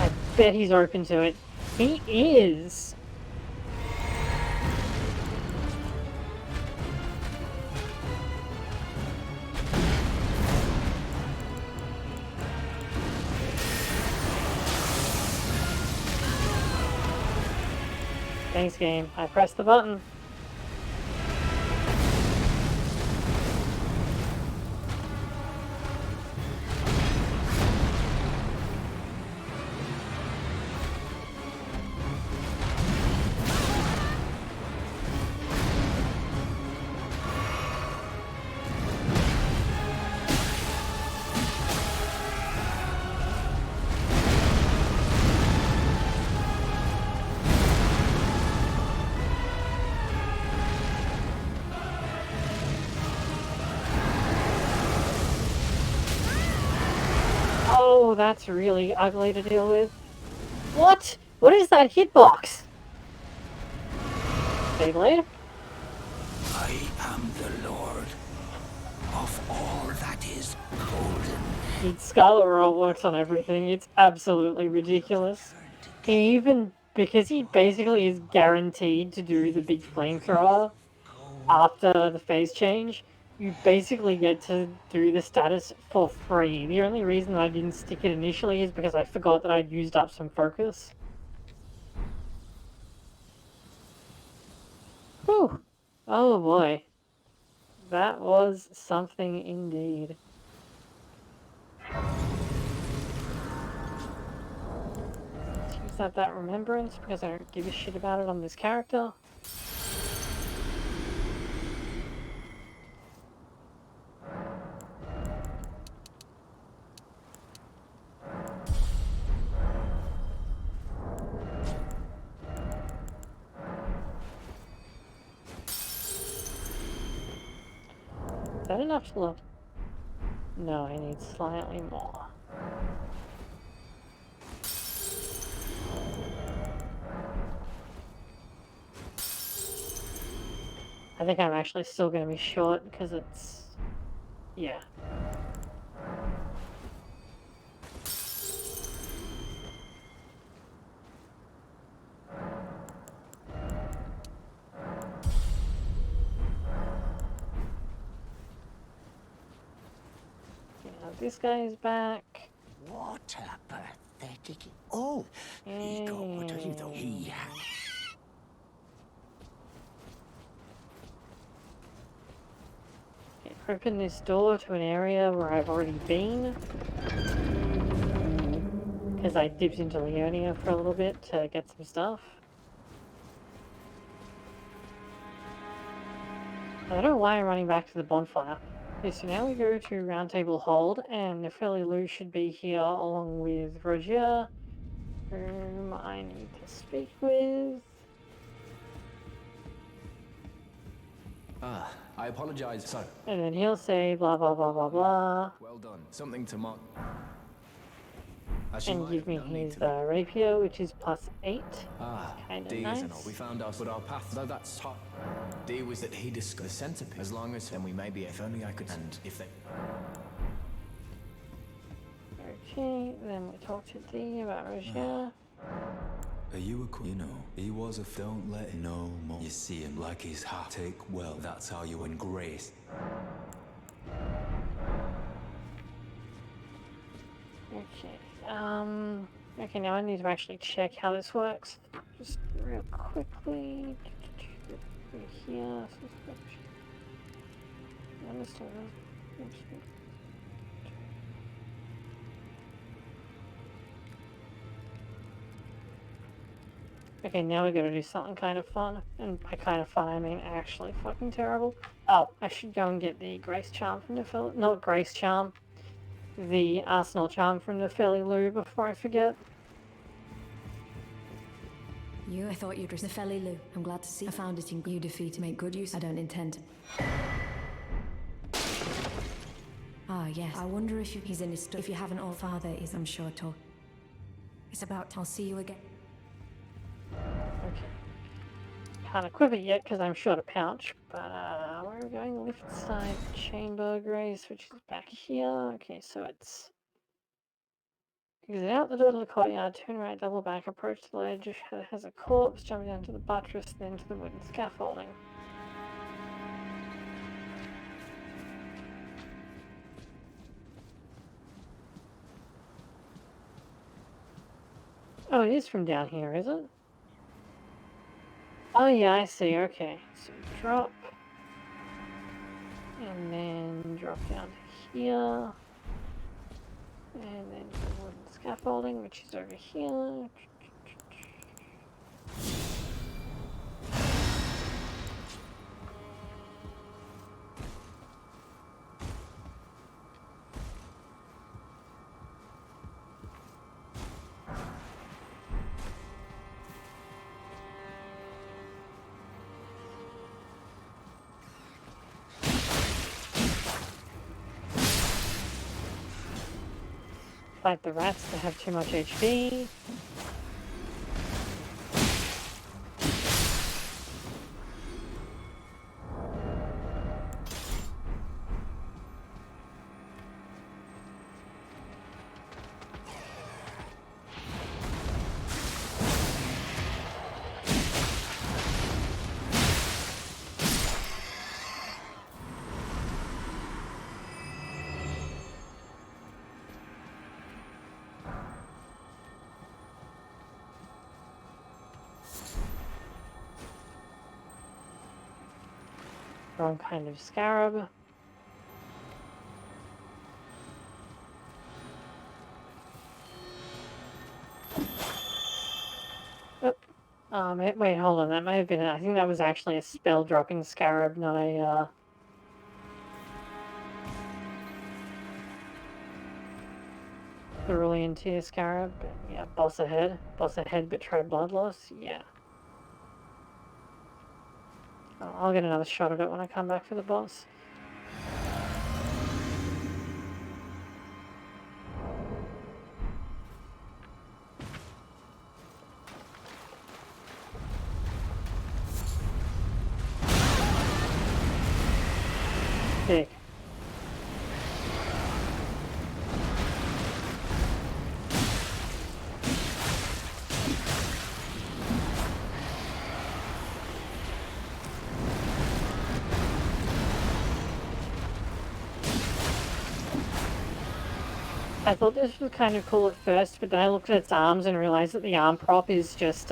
I bet he's open to it. He is! Thanks, game. I pressed the button. Oh, that's really ugly to deal with. What? What is that hitbox? Beyblade? I am the Lord of all that is golden. Dude, Scarlet Roll works on everything. It's absolutely ridiculous. He even, because he basically is guaranteed to do the big flamethrower after the phase change, you basically get to do the status for free. The only reason I didn't stick it initially is because I forgot that I'd used up some focus. Whew. Oh boy. That was something indeed. Let's use that remembrance because I don't give a shit about it on this character. Is that enough to look? No, I need slightly more. I think I'm actually still going to be short because it's... yeah. Now this guy is back. What a pathetic... Oh, he got what you though. He... Okay, open this door to an area where I've already been. Because I dipped into Leonia for a little bit to get some stuff. I don't know why I'm running back to the bonfire. Okay, so now we go to Roundtable Hold, and Nepheli should be here along with Roger, whom I need to speak with. Ah, I apologize. So, And then he'll say blah blah blah blah blah. well done. Something to mark. And give me his rapier, which is +8. Ah, Kinda D nice. isn't all. We found us, but our path, though that's hot. D was that he discussed the centipede. As long as then we maybe, if only I could, and if they... Okay, then we talk to D about Roger. Are you a you know, he was a don't let him know more. You see him like his heart. Take well, that's how you win grace. Okay, okay, now I need to actually check how this works. Just real quickly. Here. Okay, now we gotta do something kind of fun. And by kind of fun, I mean actually fucking terrible. Oh, I should go and get the Grace Charm from the not Grace Charm. The Arsenal Charm from the Nepheli before I forget. I thought you'd risk Nepheli. I'm glad to see I found it in you defeat to make good use. I don't intend. Ah, yes. I wonder if he's in his stuff. If you haven't, all father is, I'm sure, to. It's about, I'll see you again. Okay. Can't equip it yet because I'm short a pouch, but where are we going? Lift side chamber grace, which is back here. Okay, so it's exit out the door to the courtyard, turn right, double back, approach the ledge, it has a corpse, jump down to the buttress, then to the wooden scaffolding. Oh, it is from down here, is it? Oh yeah, I see, okay. So drop. And then drop down to here. And then the wooden scaffolding, which is over here. fight the rats that have too much HP. Wrong kind of scarab. Wait, hold on. That might have been. I think that was actually a spell dropping scarab, not a. Cerulean tier scarab. But yeah, boss ahead. Boss ahead, but try blood loss. Yeah. I'll get another shot at it when I come back for the boss. Sick. I thought this was kind of cool at first, but then I looked at its arms and realized that the arm prop is just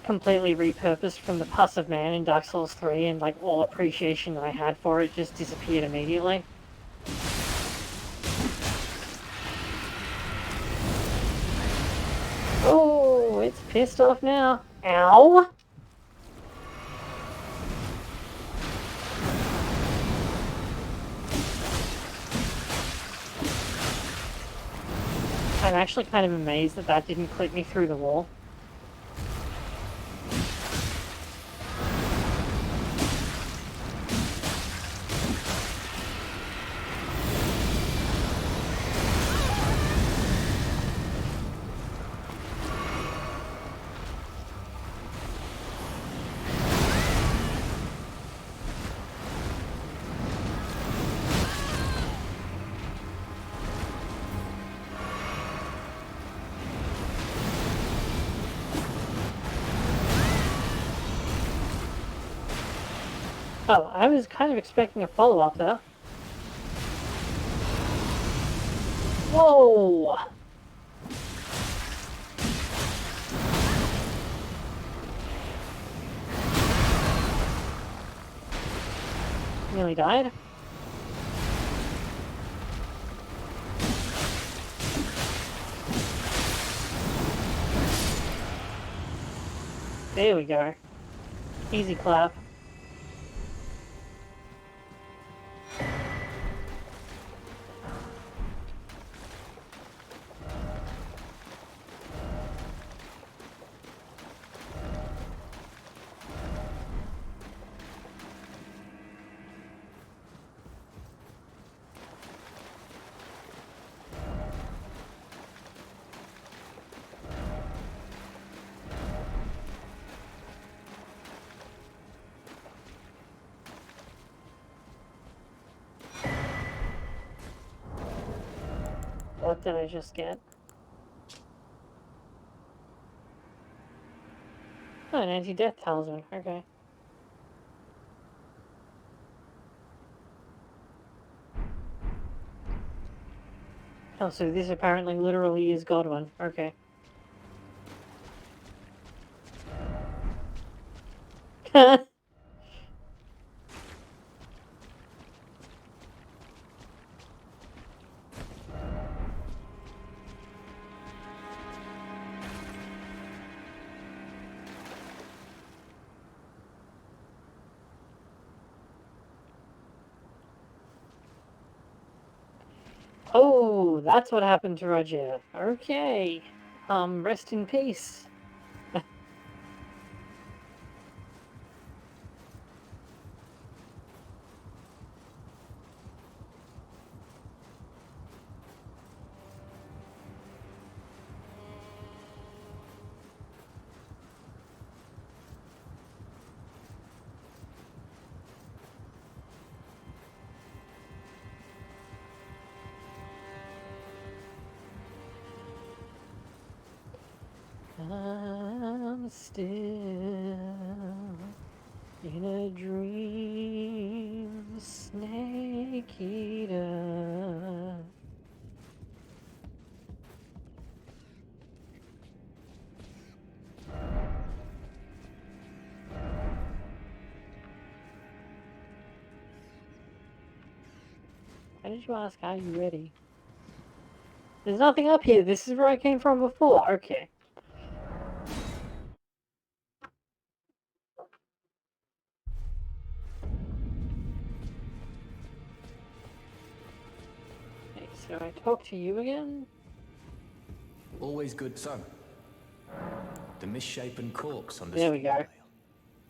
completely repurposed from the Pus of Man in Dark Souls 3, and like all appreciation that I had for it just disappeared immediately. Oh, it's pissed off now. Ow! I'm actually kind of amazed that that didn't clip me through the wall. Oh, I was kind of expecting a follow-up there. Whoa! Nearly died. There we go. Easy clap. What did I just get? Oh, an anti-death talisman. Okay. Oh, so this apparently literally is Godwin. Okay. Oh, that's what happened to Roger. Okay. Rest in peace. I'm still in a dream, snake eater. Why did you ask, are you ready? There's nothing up here. This is where I came from before. Okay. Okay, so I talk to you again? Always good. So, the misshapen corpse on the There we go. Stormveil.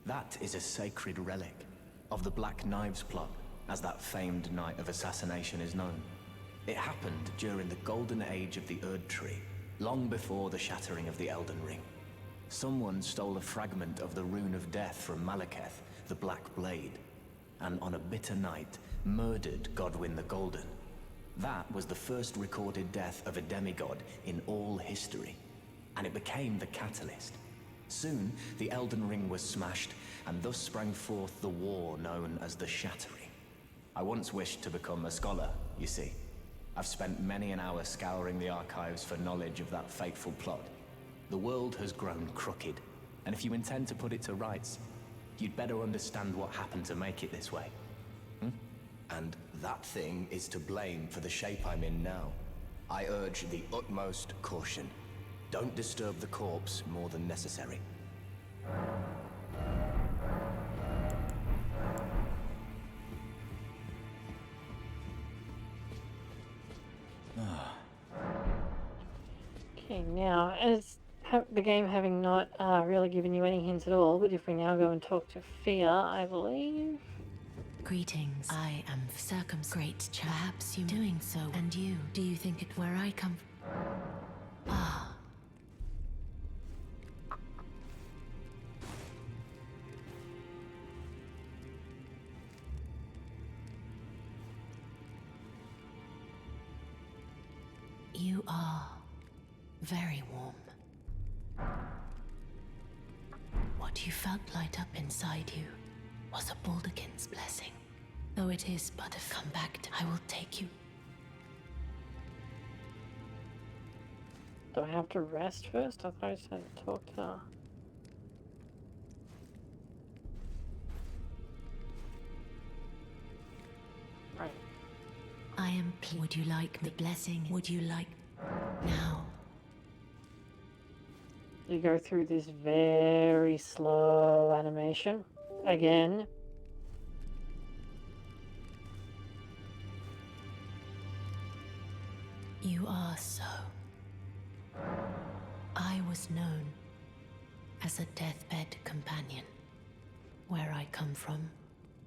That is a sacred relic of the Black Knives plot, as that famed night of assassination is known. It happened during the golden age of the Erd Tree, long before the shattering of the Elden Ring. Someone stole a fragment of the Rune of Death from Malekith, the Black Blade, and on a bitter night, murdered Godwyn the Golden. That was the first recorded death of a demigod in all history, and it became the catalyst. Soon, the Elden Ring was smashed, and thus sprang forth the war known as the Shattering. I once wished to become a scholar, you see. I've spent many an hour scouring the archives for knowledge of that fateful plot. The world has grown crooked, and if you intend to put it to rights, you'd better understand what happened to make it this way. And that thing is to blame for the shape I'm in now. I urge the utmost caution. Don't disturb the corpse more than necessary. Okay, now, as the game having not really given you any hints at all, but if we now go and talk to Fia, I believe... Greetings. I am circumscribed. Perhaps you doing so. And you, do you think it where I come from? Ah. You are very warm. What you felt light up inside you was a Baldakin's blessing. Though it is but a come back to, I will take you. Do I have to rest first? I thought I said talk to her. Right. I am would you like the blessing? Would you like now? You go through this very slow animation again. You are so. I was known as a deathbed companion. Where I come from,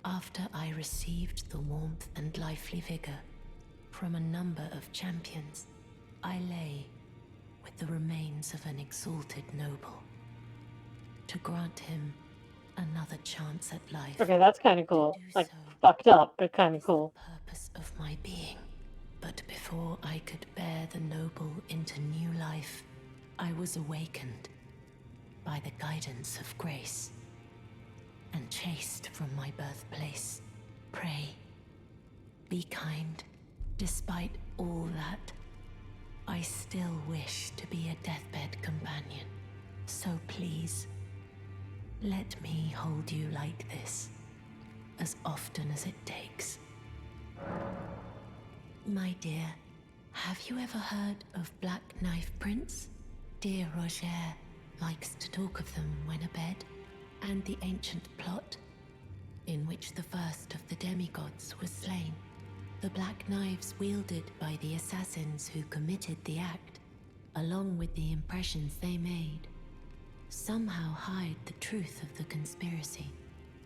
after I received the warmth and lively vigor from a number of champions, I lay with the remains of an exalted noble to grant him another chance at life. Okay, that's kind of cool. Like, so fucked up, but kind of cool. the purpose of my being. But before I could bear the noble into new life, I was awakened by the guidance of grace and chased from my birthplace. Pray, be kind. Despite all that, I still wish to be a deathbed companion. So please, let me hold you like this, as often as it takes. My dear, have you ever heard of Black Knife Prince? Dear Roger likes to talk of them when abed, and the ancient plot in which the first of the demigods was slain. The black knives wielded by the assassins who committed the act, along with the impressions they made, somehow hide the truth of the conspiracy.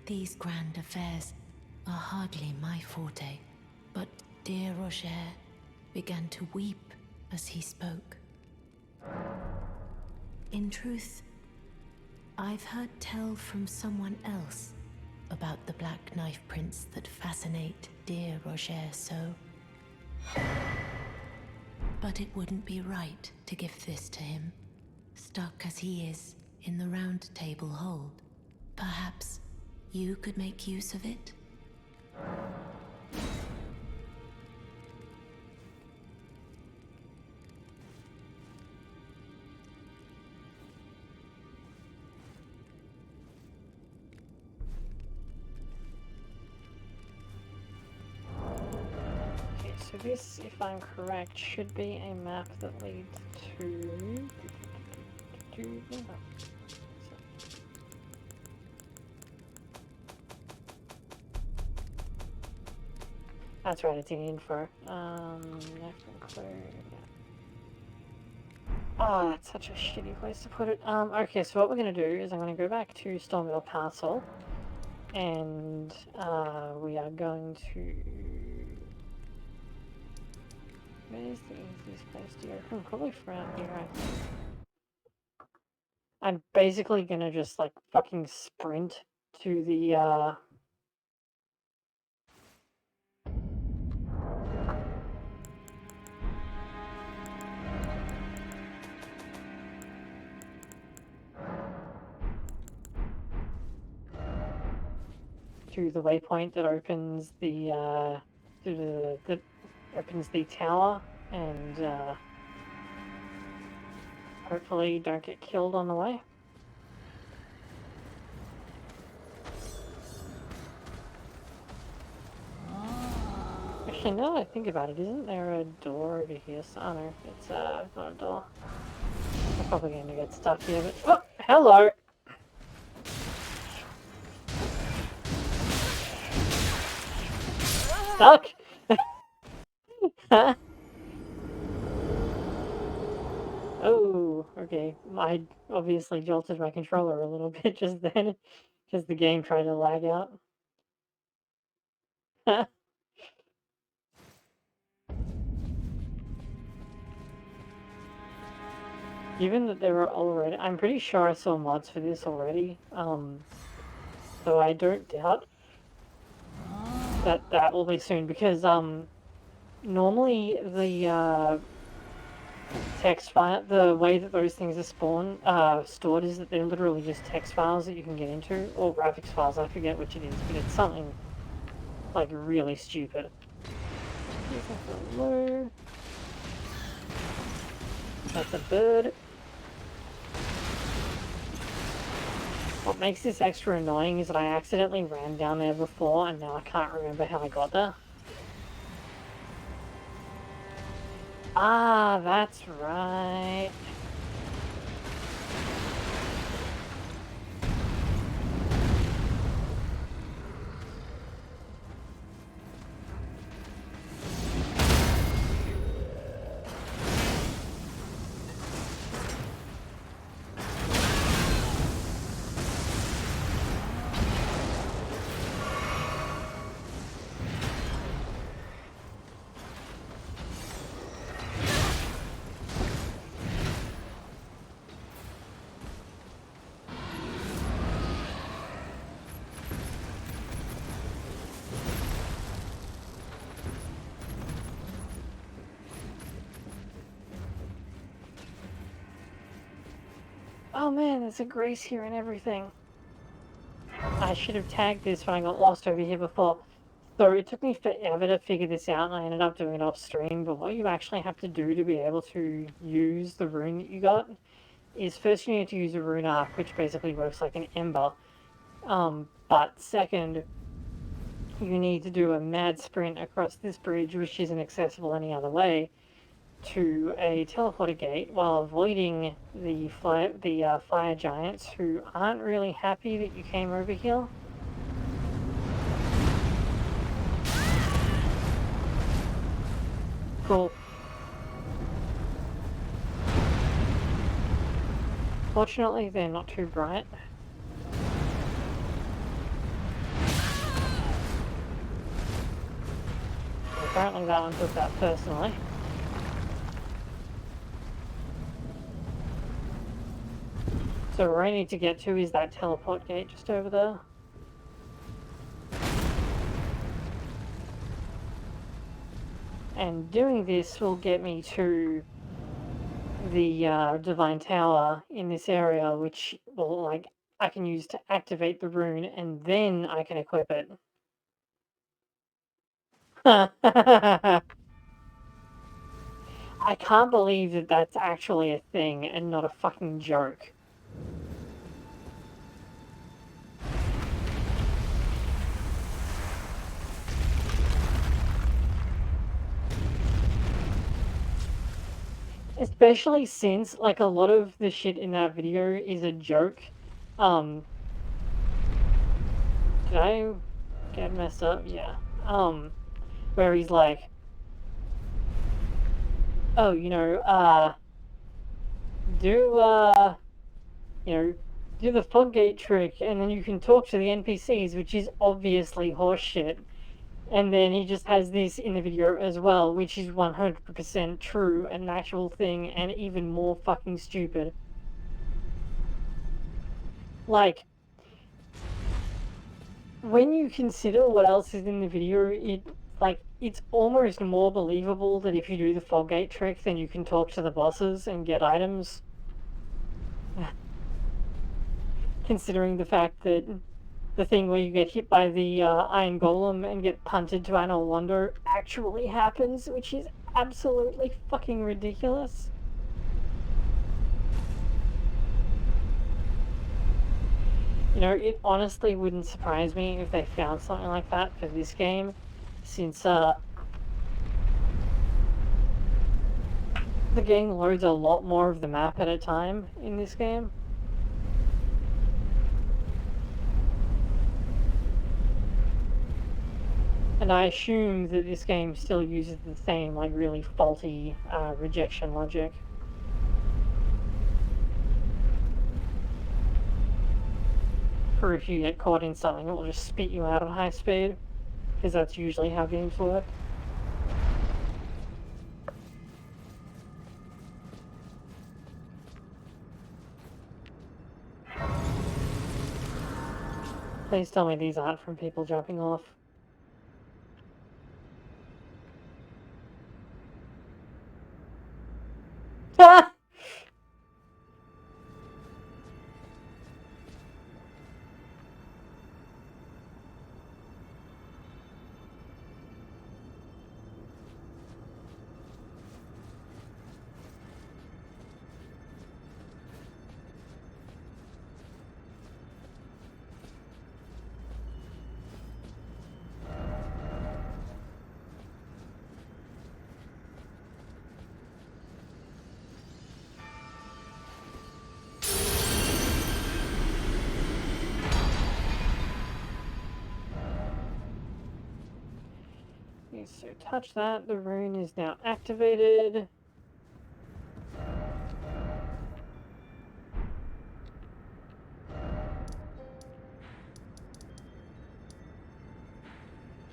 These grand affairs are hardly my forte, but dear Roger began to weep as he spoke. In truth, I've heard tell from someone else about the Black Knife Prince that fascinate dear Roger so. But it wouldn't be right to give this to him. stuck as he is in the round table hold. Perhaps you could make use of it? Okay, so this, if I'm correct, should be a map that leads to... That's right, it's in info. Oh, that's such a shitty place to put it. Okay, so what we're gonna do is I'm gonna go back to Stormveil Castle, and we are going to... Where's the easiest place to go? Probably from out here, I think. I'm basically gonna just, like, fucking sprint to the, to the waypoint that opens the, that opens the tower, and, hopefully don't get killed on the way. Actually, now that I think about it, isn't there a door over here? Oh no, it's not a door. I'm probably going to get stuck here, but... Oh, hello! Stuck? Oh, okay. I obviously jolted my controller a little bit just then, because the game tried to lag out. Given that there were already... I'm pretty sure I saw mods for this already, so I don't doubt that that will be soon, because, normally the, text file, the way that those things are stored is that they're literally just text files that you can get into, or graphics files, I forget which it is, but it's something, like, really stupid. Hello. That's a bird. What makes this extra annoying is that I accidentally ran down there before, and now I can't remember how I got there. Ah, that's right. Oh man, there's a grace here and everything. I should have tagged this when I got lost over here before. So it took me forever to figure this out, and I ended up doing it off stream, but what you actually have to do to be able to use the rune that you got is first you need to use a rune arc, which basically works like an ember. But second, you need to do a mad sprint across this bridge, which isn't accessible any other way, to a teleporter gate while avoiding the fire giants who aren't really happy that you came over here. Cool. Fortunately, they're not too bright. Apparently that one took that personally. So where I need to get to is that teleport gate just over there. And doing this will get me to the Divine Tower in this area, which will, like, I can use to activate the rune, and then I can equip it. I can't believe that that's actually a thing and not a fucking joke. Especially since, like, a lot of the shit in that video is a joke. Did I get messed up? Yeah. Where he's like, oh, you know, do, you know, do the floodgate trick, and then you can talk to the NPCs, which is obviously horseshit. And then he just has this in the video as well, which is 100% true, an actual thing, and even more fucking stupid. Like, when you consider what else is in the video, it's almost more believable that if you do the Foggate trick, then you can talk to the bosses and get items. Considering the fact that the thing where you get hit by the Iron Golem and get punted to Anor Londo actually happens, which is absolutely fucking ridiculous. You know, it honestly wouldn't surprise me if they found something like that for this game, since the game loads a lot more of the map at a time in this game. And I assume that this game still uses the same, like, really faulty rejection logic. For if you get caught in something, it will just spit you out at high speed, because that's usually how games work. Please tell me these aren't from people jumping off. Ah! Okay, so touch that, the rune is now activated.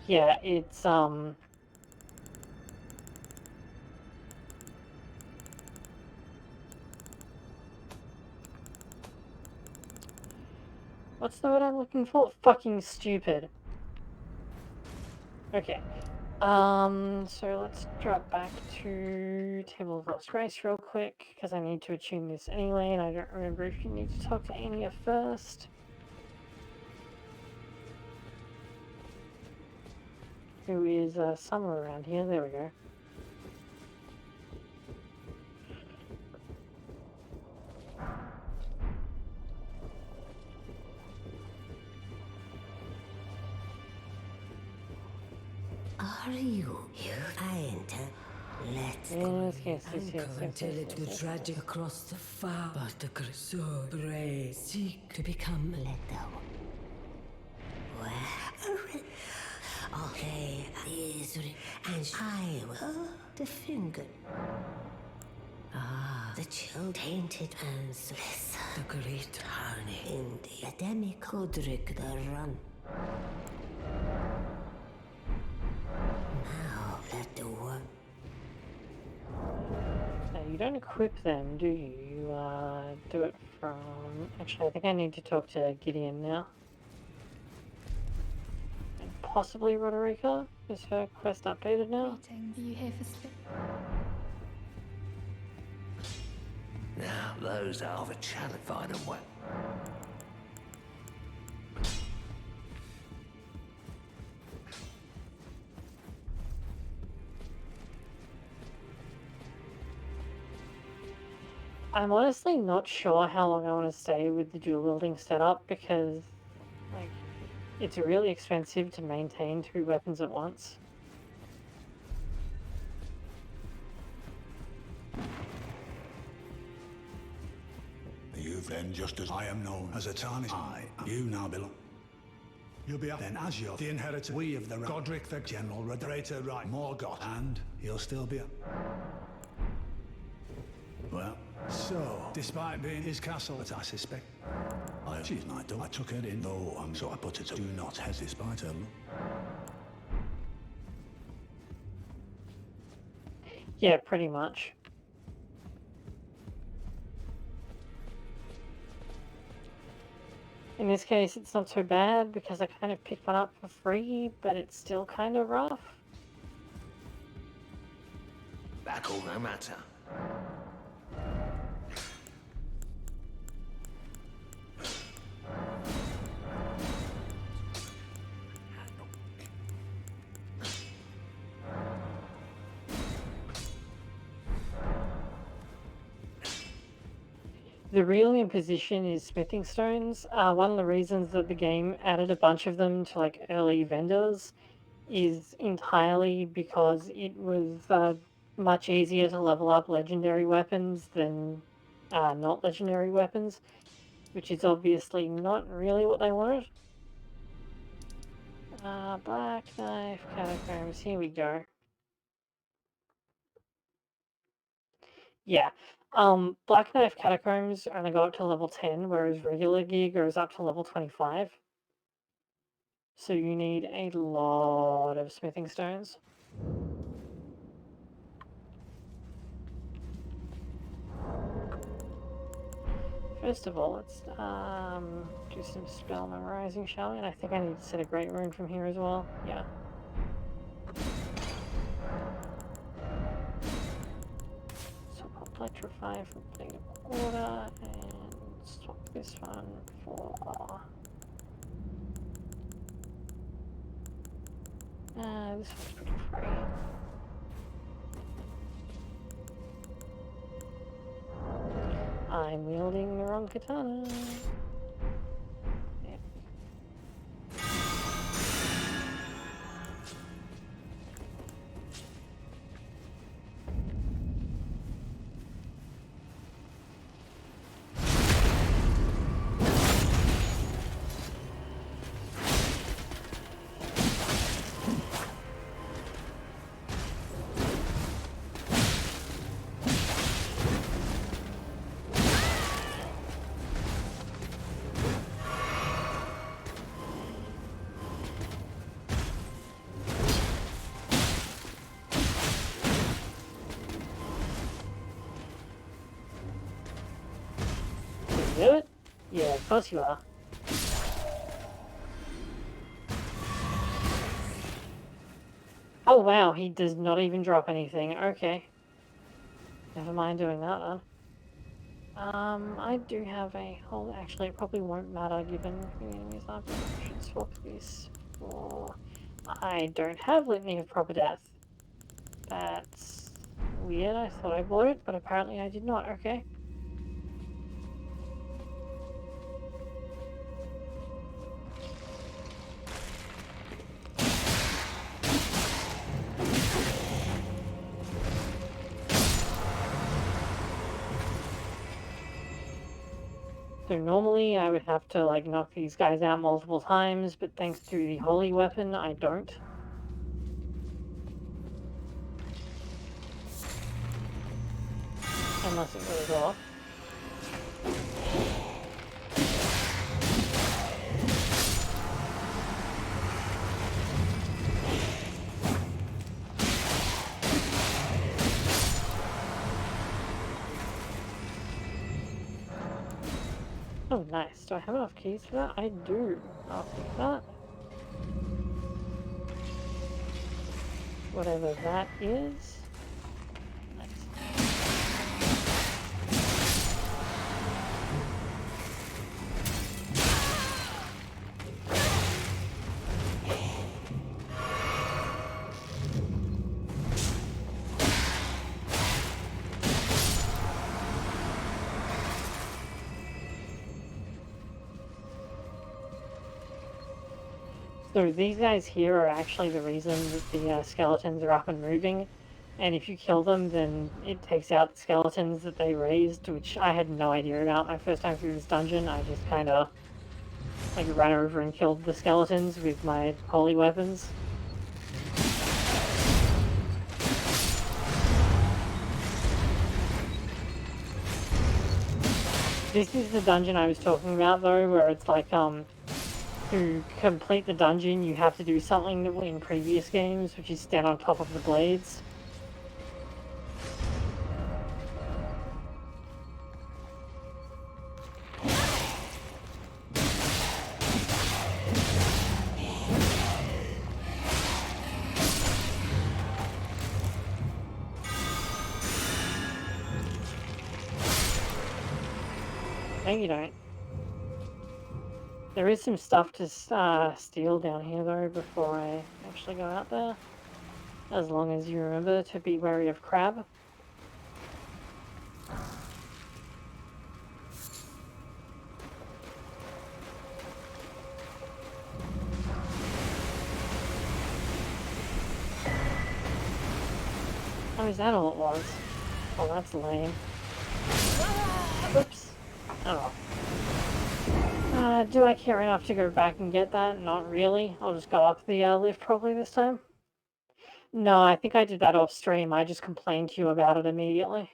Yeah, it's, what's the word I'm looking for? Fucking stupid. Okay. So let's drop back to Table of Lost Grace real quick, because I need to attune this anyway, and I don't remember if you need to talk to Anya first. Who is somewhere around here. There we go. Are you faint? Let's go until it will tragic across the far, but the so brave seek to become little. Okay, is and I will the finger. Ah, the chill tainted and the great honey in the epidemic Godric the run. Now let the one. Now, you don't equip them, do you? You do it from... Actually, I think I need to talk to Gideon now. And possibly Roderica? Is her quest updated now? Greetings. Are you here for sleep? Now those are the challenge. Find them well. I'm honestly not sure how long I want to stay with the dual wielding setup because, like, it's really expensive to maintain 2 weapons at once. You then, just as I am known as a tarnished, you now belong. You'll be up then as you're the inheritor. We of the Godric, the General Rederator, right, Morgoth, and you'll still be up. Well, so, despite being his castle, that I suspect, she's my daughter. I took her in, though, so I put it to do not hesitate despite her look. Yeah, pretty much. In this case, it's not so bad because I kind of picked one up for free, but it's still kind of rough. Back all no matter. The real imposition is smithing stones. One of the reasons that the game added a bunch of them to like early vendors is entirely because it was much easier to level up legendary weapons than not legendary weapons, which is obviously not really what they wanted. Black Knife Catacombs, here we go. Yeah. Black Knife Catacombs only go up to level 10, whereas regular gear goes up to level 25. So you need a lot of smithing stones. First of all, let's do some spell memorizing, shall we? And I think I need to set a great rune from here as well. Yeah. So I'll electrify for Blade of Order and swap this one for this one's pretty free. I'm wielding the wrong katana. Yeah. Do it? Yeah, of course you are. Oh wow, he does not even drop anything. Okay. Never mind doing that then. I do have a whole... Actually, it probably won't matter given who the enemies are, but I should swap this for... I don't have Litany of Proper Death. That's weird. I thought I bought it, but apparently I did not. Okay. So normally I would have to like knock these guys out multiple times, but thanks to the holy weapon, I don't. Unless it goes off. Oh, nice. Do I have enough keys for that? I do. I'll pick that. Whatever that is. Nice. So these guys here are actually the reason that the skeletons are up and moving. And if you kill them, then it takes out the skeletons that they raised, which I had no idea about my first time through this dungeon. I just kind of like ran over and killed the skeletons with my holy weapons. This is the dungeon I was talking about though, where it's like, to complete the dungeon you have to do something that in previous games, which is stand on top of the blades. No, you don't. There is some stuff to steal down here though before I actually go out there. As long as you remember to be wary of crab. Oh, is that all it was? Oh, that's lame. Oops. Oh. Do I care enough to go back and get that? Not really. I'll just go up the lift probably this time. No, I think I did that off stream. I just complained to you about it immediately.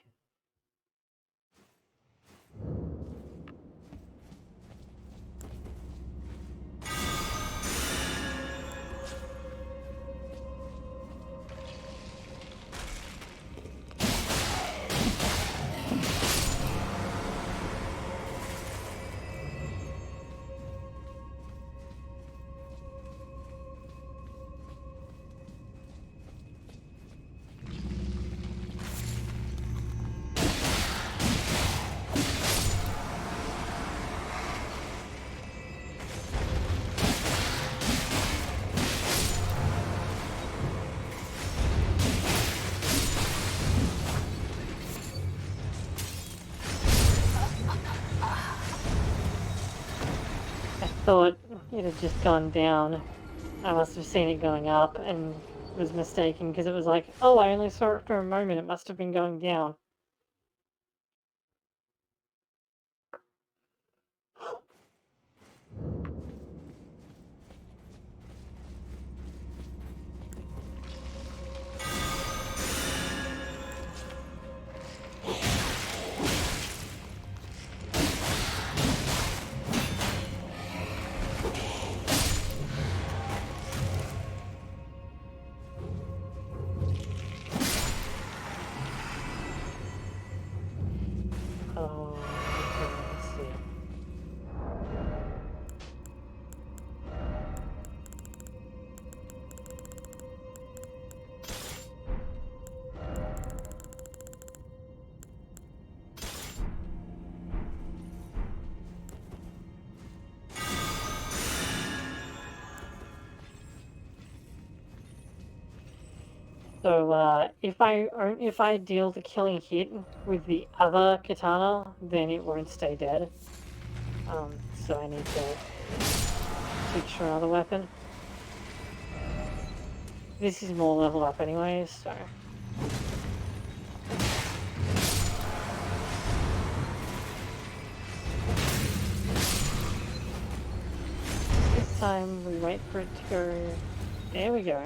Thought it had just gone down. I must have seen it going up and was mistaken because it was like, oh, I only saw it for a moment. It must have been going down. Oh, okay, let's see. So, if I deal the killing hit with the other katana, then it won't stay dead. So I need to switch to another weapon. This is more level up anyways, so... This time we wait for it to go... There we go.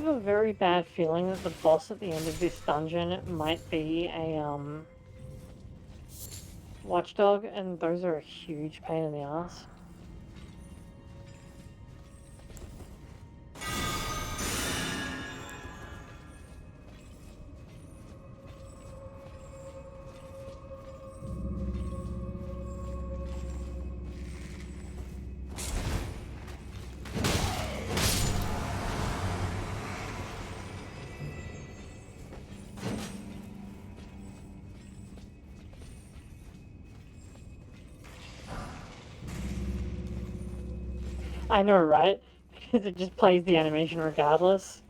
have a very bad feeling that the boss at the end of this dungeon might be a, watchdog, and those are a huge pain in the ass. I know, right? Because it just plays the animation regardless.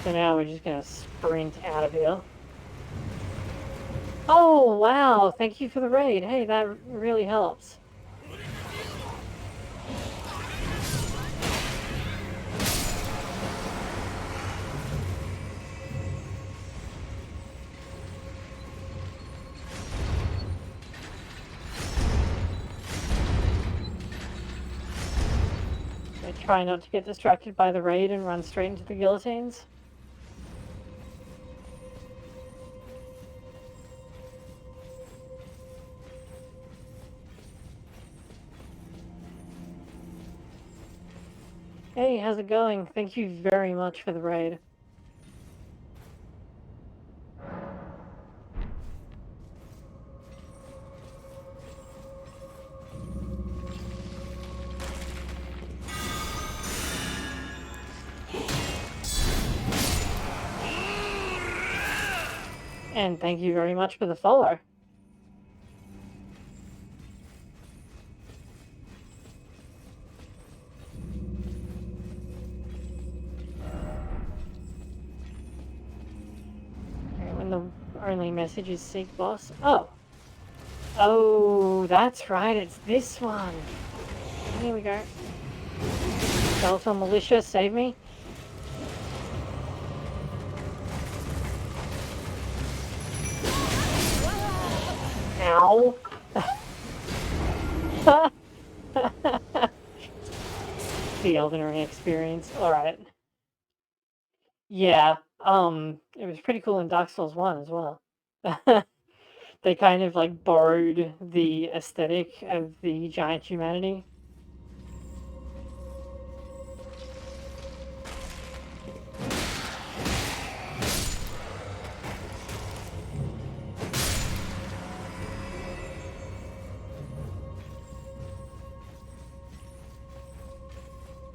So now we're just gonna sprint out of here. Oh, wow! Thank you for the raid. Hey, that really helps. I try not to get distracted by the raid and run straight into the guillotines. Hey, how's it going? Thank you very much for the raid. And thank you very much for the follow. Okay, when the only message is seek boss. Oh! Oh, that's right, it's this one! Here we go. Skeletal Militia, save me. Ow! The Elden Ring experience. Alright. Yeah, it was pretty cool in Dark Souls 1 as well. They kind of like borrowed the aesthetic of the giant humanity.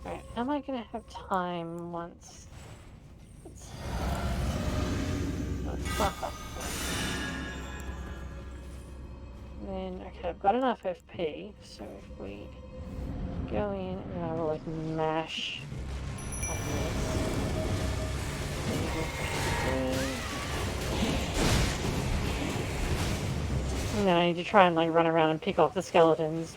Alright, am I gonna have time once? Then, okay, I've got enough FP, so if we go in and I will like mash on this. And then I need to try and like run around and pick off the skeletons.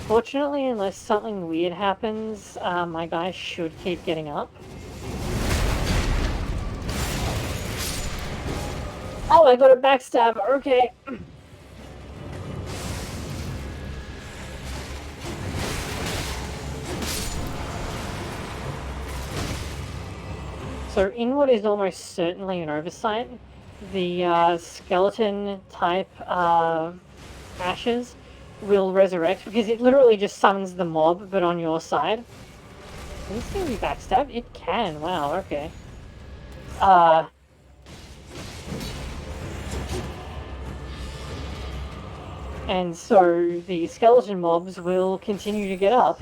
Fortunately, unless something weird happens, my guy should keep getting up. Oh, I got a backstab. Okay. So, in what is almost certainly an oversight, the skeleton type ashes will resurrect because it literally just summons the mob, but on your side. Can this thing be backstabbed? It can. Wow. Okay. And so the skeleton mobs will continue to get up.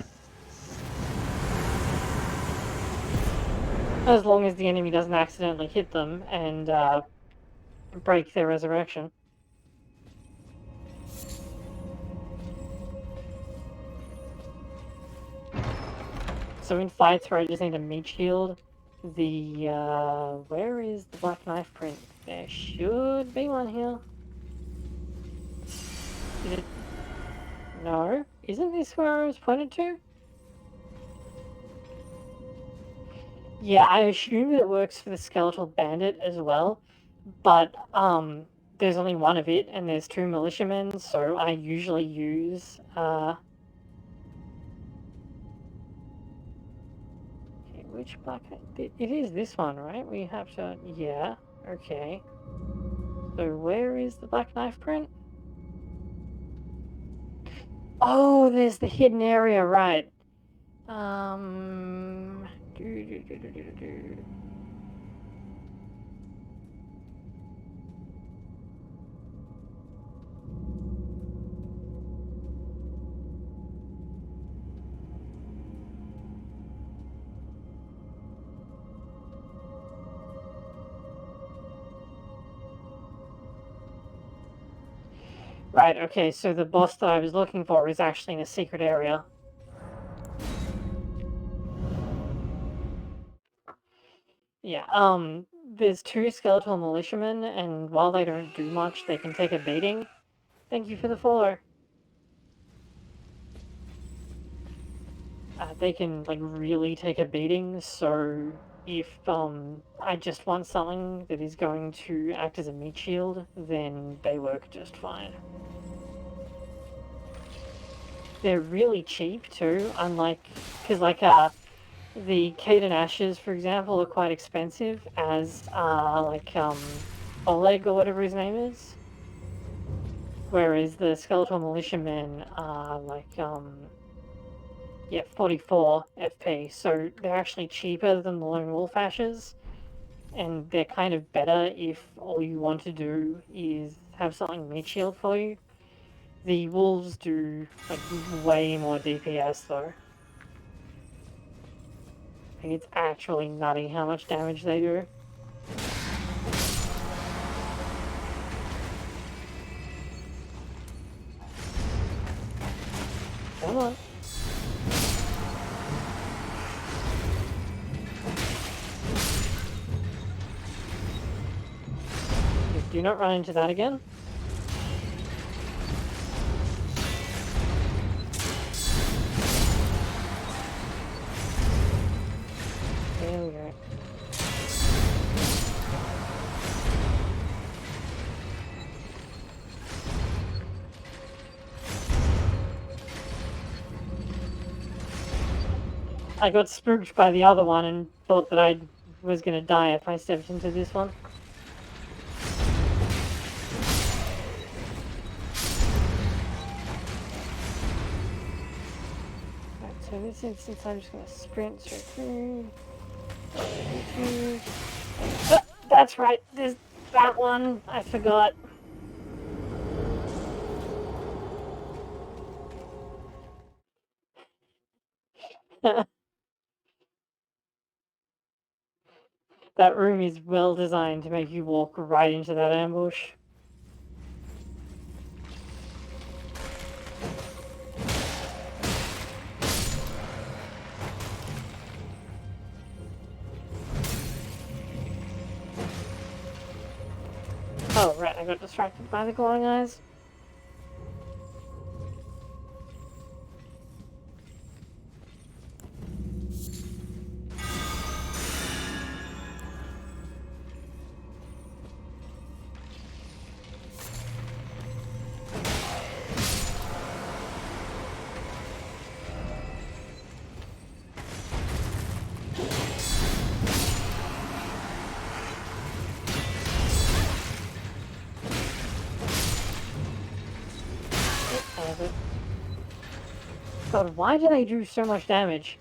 As long as the enemy doesn't accidentally hit them and break their resurrection. So in fights where I just need a meat shield, where is the black knife print? There should be one here. Is it? No? Isn't this where I was pointed to? Yeah, I assume that it works for the Skeletal Bandit as well, but there's only one of it, and there's 2 militiamen, so I usually use okay, which black? It is this one, right? We have to, yeah, okay. So where is the black knife print? Oh, there's the hidden area, right? Do. Right, okay, so the boss that I was looking for is actually in a secret area. Yeah, there's 2 skeletal militiamen, and while they don't do much, they can take a beating. Thank you for the follow. They can, like, really take a beating, so if, I just want something that is going to act as a meat shield, then they work just fine. They're really cheap, too, unlike, because, like, the Caden Ashes, for example, are quite expensive, as, Oleg or whatever his name is. Whereas the Skeletal Militiamen are, yeah, 44 FP, so they're actually cheaper than the Lone Wolf Ashes, and they're kind of better if all you want to do is have something meat shield for you. The Wolves do, like, way more DPS, though. I think it's actually nutty how much damage they do. Come on. Do not run into that again. There we go. I got spooked by the other one and thought that I was gonna die if I stepped into this one. Right, so in this instance I'm just gonna sprint straight through. That's right, there's that one, I forgot. That room is well designed to make you walk right into that ambush. Oh, right, I got distracted by the glowing eyes. God, why do they do so much damage?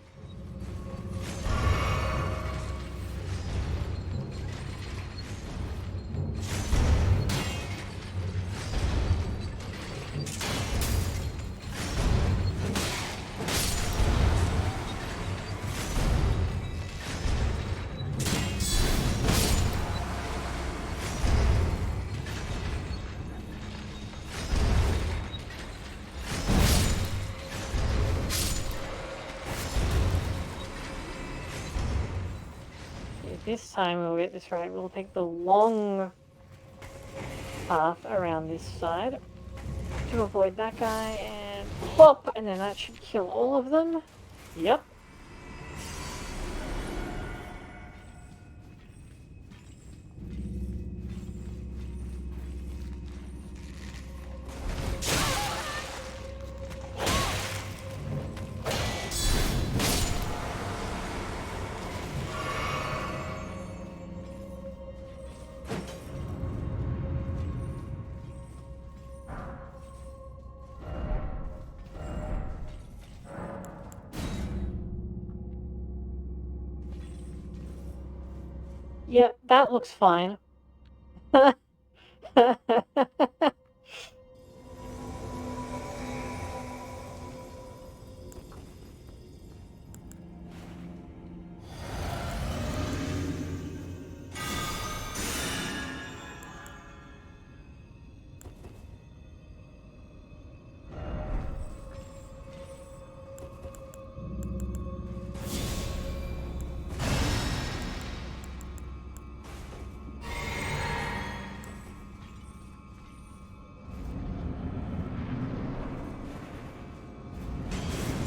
this time we'll get this right. We'll take the long path around this side to avoid that guy, and plop, and then that should kill all of them. Yep. Yep, that looks fine.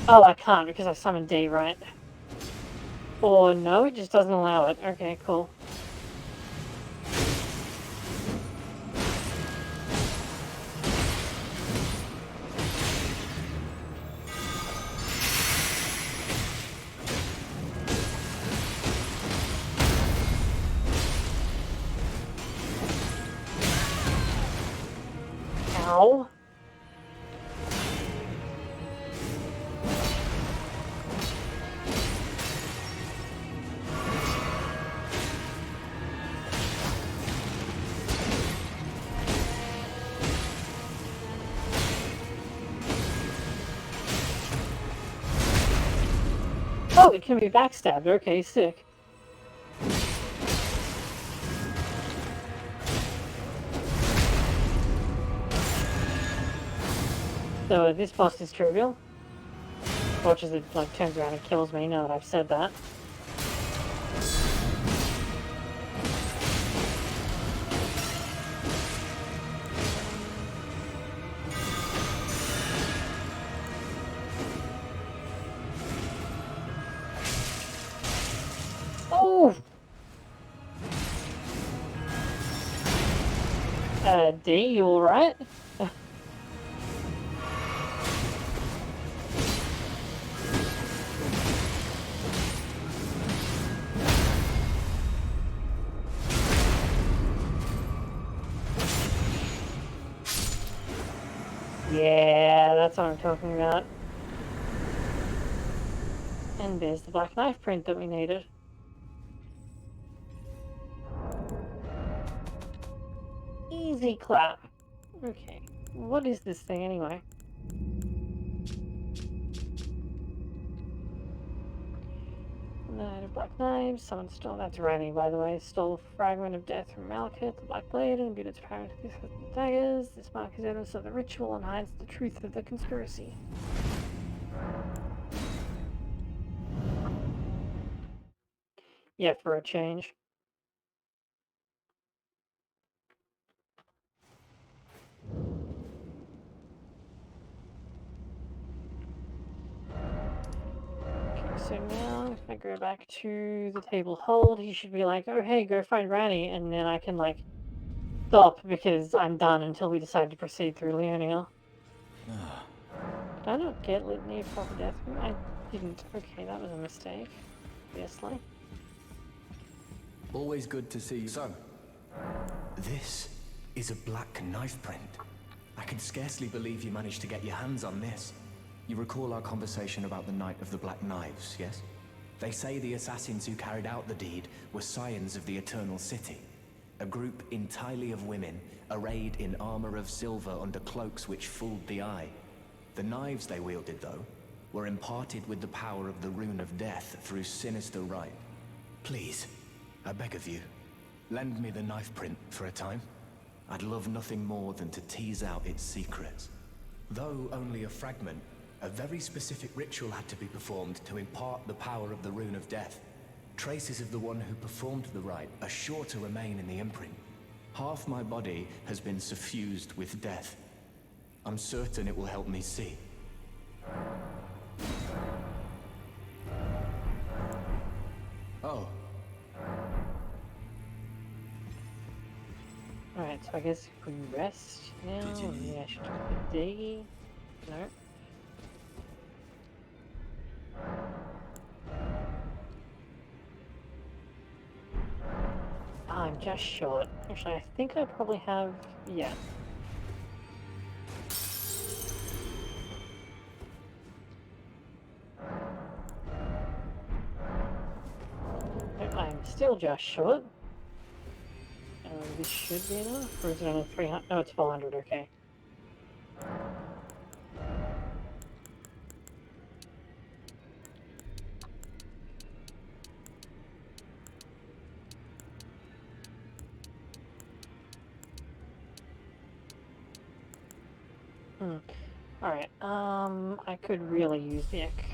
Oh, I can't because I summoned D, right? Or no, it just doesn't allow it. Okay, cool. Ow. Oh, it can be backstabbed. Okay, sick. So this boss is trivial. Watches it, like, turns around and kills me now that I've said that. Oh! D, you alright? Yeah, that's what I'm talking about. And there's the black knife print that we needed. Easy clap. Okay, what is this thing anyway? Knight of Black Knives, someone stole, that's Rani by the way, stole a fragment of death from Malekith, the Black Blade, and imbued its power to these daggers. This mark is evidence of the ritual and hides the truth of the conspiracy. Yeah, for a change. So now, if I go back to the table hold, he should be like, oh hey, go find Rani, and then I can, like, stop, because I'm done until we decide to proceed through Leonia. Did I not get Litany of Proper Death? I didn't. Okay, that was a mistake, obviously. Always good to see you. So, this is a black knife print. I can scarcely believe you managed to get your hands on this. You recall our conversation about the Knight of the Black Knives, yes? They say the assassins who carried out the deed were scions of the Eternal City. A group entirely of women, arrayed in armor of silver under cloaks which fooled the eye. The knives they wielded, though, were imparted with the power of the Rune of Death through sinister rite. Please, I beg of you, lend me the knife print for a time. I'd love nothing more than to tease out its secrets. Though only a fragment, a very specific ritual had to be performed to impart the power of the Rune of Death. Traces of the one who performed the rite are sure to remain in the imprint. Half my body has been suffused with death. I'm certain it will help me see. Oh. Alright, so I guess if we rest now, Did you maybe need- I should put D. No. I'm just short. Actually, I think I probably have... yeah. Nope, I'm still just short. This should be enough, or is it only 300? No, it's 400, okay. Alright, I could really use the Ek.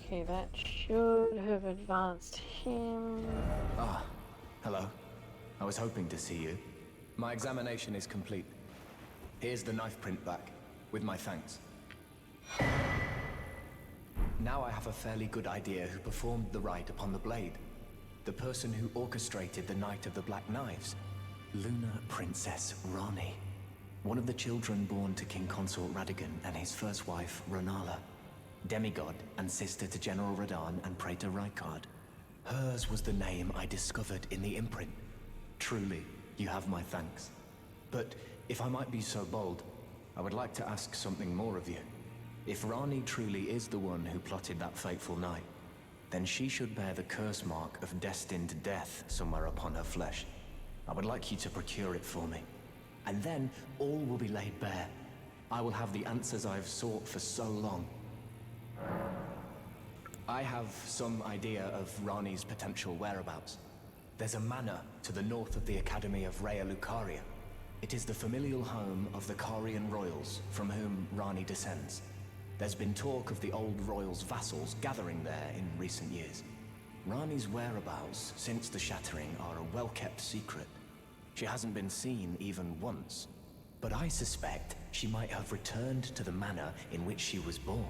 Okay, that should have advanced him. Ah, hello. I was hoping to see you. My examination is complete. Here's the knife print back, with my thanks. Now I have a fairly good idea who performed the rite upon the blade. The person who orchestrated the Night of the Black Knives. Lunar Princess Rani. One of the children born to King Consort Radigan and his first wife, Ronala. Demigod and sister to General Radahn and Praetor Rykard. Hers was the name I discovered in the imprint. Truly, you have my thanks. But if I might be so bold, I would like to ask something more of you. If Rani truly is the one who plotted that fateful night, then she should bear the curse mark of destined death somewhere upon her flesh. I would like you to procure it for me. And then all will be laid bare. I will have the answers I have sought for so long. I have some idea of Rani's potential whereabouts. There's a manor to the north of the Academy of Rea Lucaria. It is the familial home of the Carian royals from whom Rani descends. There's been talk of the old royals' vassals gathering there in recent years. Rani's whereabouts since the shattering are a well-kept secret. She hasn't been seen even once. But I suspect she might have returned to the manor in which she was born.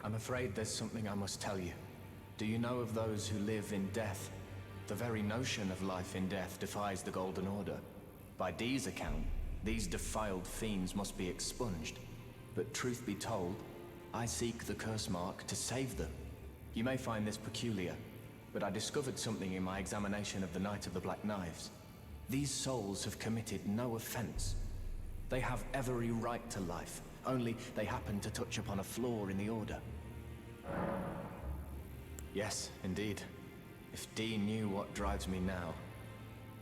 I'm afraid there's something I must tell you. Do you know of those who live in death? The very notion of life in death defies the Golden Order. By Dee's account, these defiled fiends must be expunged. But truth be told, I seek the curse mark to save them. You may find this peculiar, but I discovered something in my examination of the Night of the Black Knives. These souls have committed no offense. They have every right to life, only they happen to touch upon a flaw in the Order. Yes, indeed. If Dee knew what drives me now,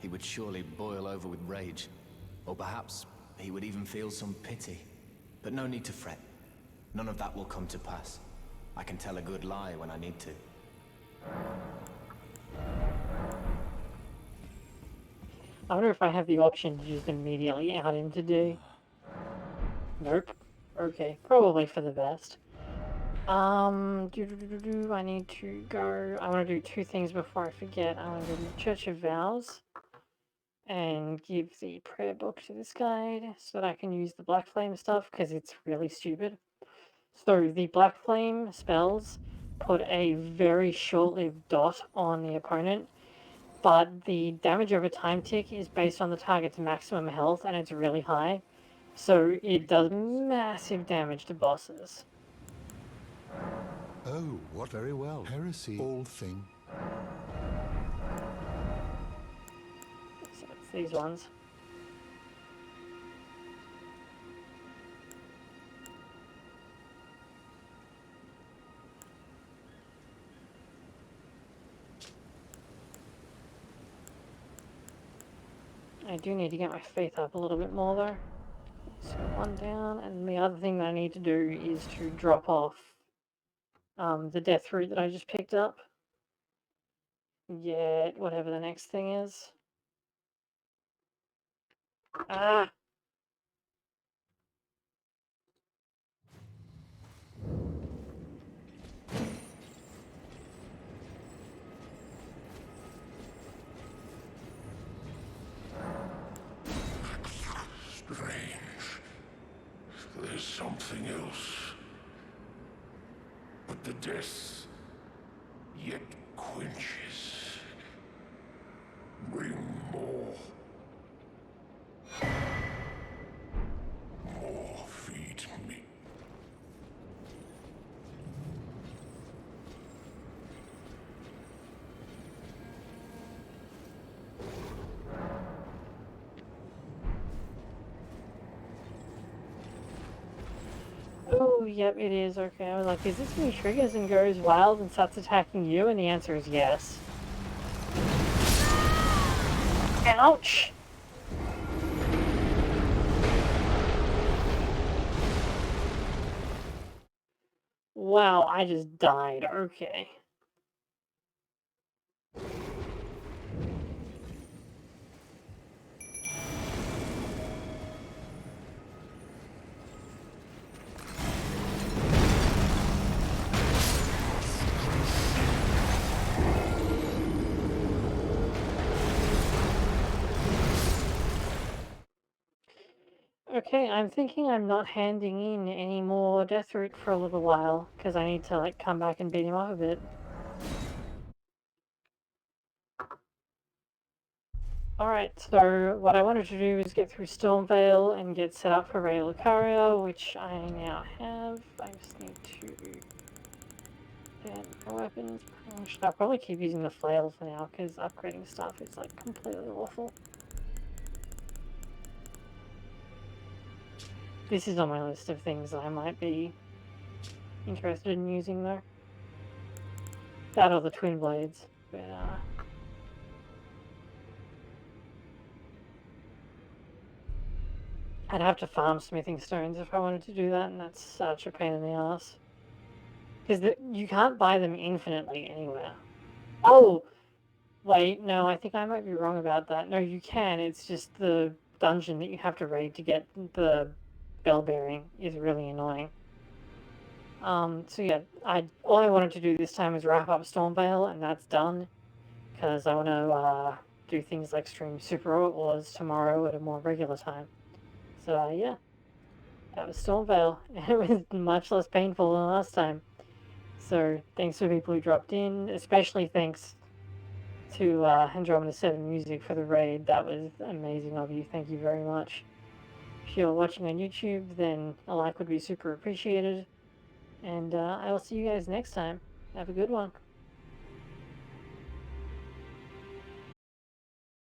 he would surely boil over with rage. Or perhaps he would even feel some pity. But no need to fret. None of that will come to pass. I can tell a good lie when I need to. I wonder if I have the option to just immediately out him to D. Nope. Okay, probably for the best. I need to go... I want to do two things before I forget. I want to go to the Church of Vows and give the prayer book to this guide so that I can use the Black Flame stuff, because it's really stupid. So the Black Flame spells put a very short-lived dot on the opponent, but the damage over time tick is based on the target's maximum health, and it's really high. So it does massive damage to bosses. Oh, what very well. Heresy, all thing. So it's these ones. I do need to get my faith up a little bit more though. So one down, and the other thing that I need to do is to drop off the death root that I just picked up. Get whatever the next thing is. Ah! something else. But the death yet quenches. Bring more. More feed me. Oh, yep, it is. Okay, I was like, is this when he triggers and goes wild and starts attacking you? And the answer is yes. Ouch! Wow, I just died. Okay. Okay, I'm thinking I'm not handing in any more death root for a little while, because I need to, like, come back and beat him up a bit. Alright, so what I wanted to do is get through Stormveil and get set up for Ray Lucaria, which I now have. I just need to get more weapons. I'll probably keep using the flail for now, because upgrading stuff is, like, completely awful. This is on my list of things that I might be interested in using, though. That or the twin blades, but, I'd have to farm smithing stones if I wanted to do that, and that's such a pain in the ass. Because you can't buy them infinitely anywhere. Oh! Wait, no, I think I might be wrong about that. No, you can, it's just the dungeon that you have to raid to get the bell bearing is really annoying. So yeah, all I wanted to do this time is wrap up Stormveil, and that's done. Because I want to do things like stream Super Outlaws tomorrow at a more regular time. So yeah, that was Stormveil. It was much less painful than last time. So thanks to people who dropped in, especially thanks to Andromeda 7 Music for the raid. That was amazing of you. Thank you very much. If you're watching on YouTube, then a like would be super appreciated. And I will see you guys next time. Have a good one.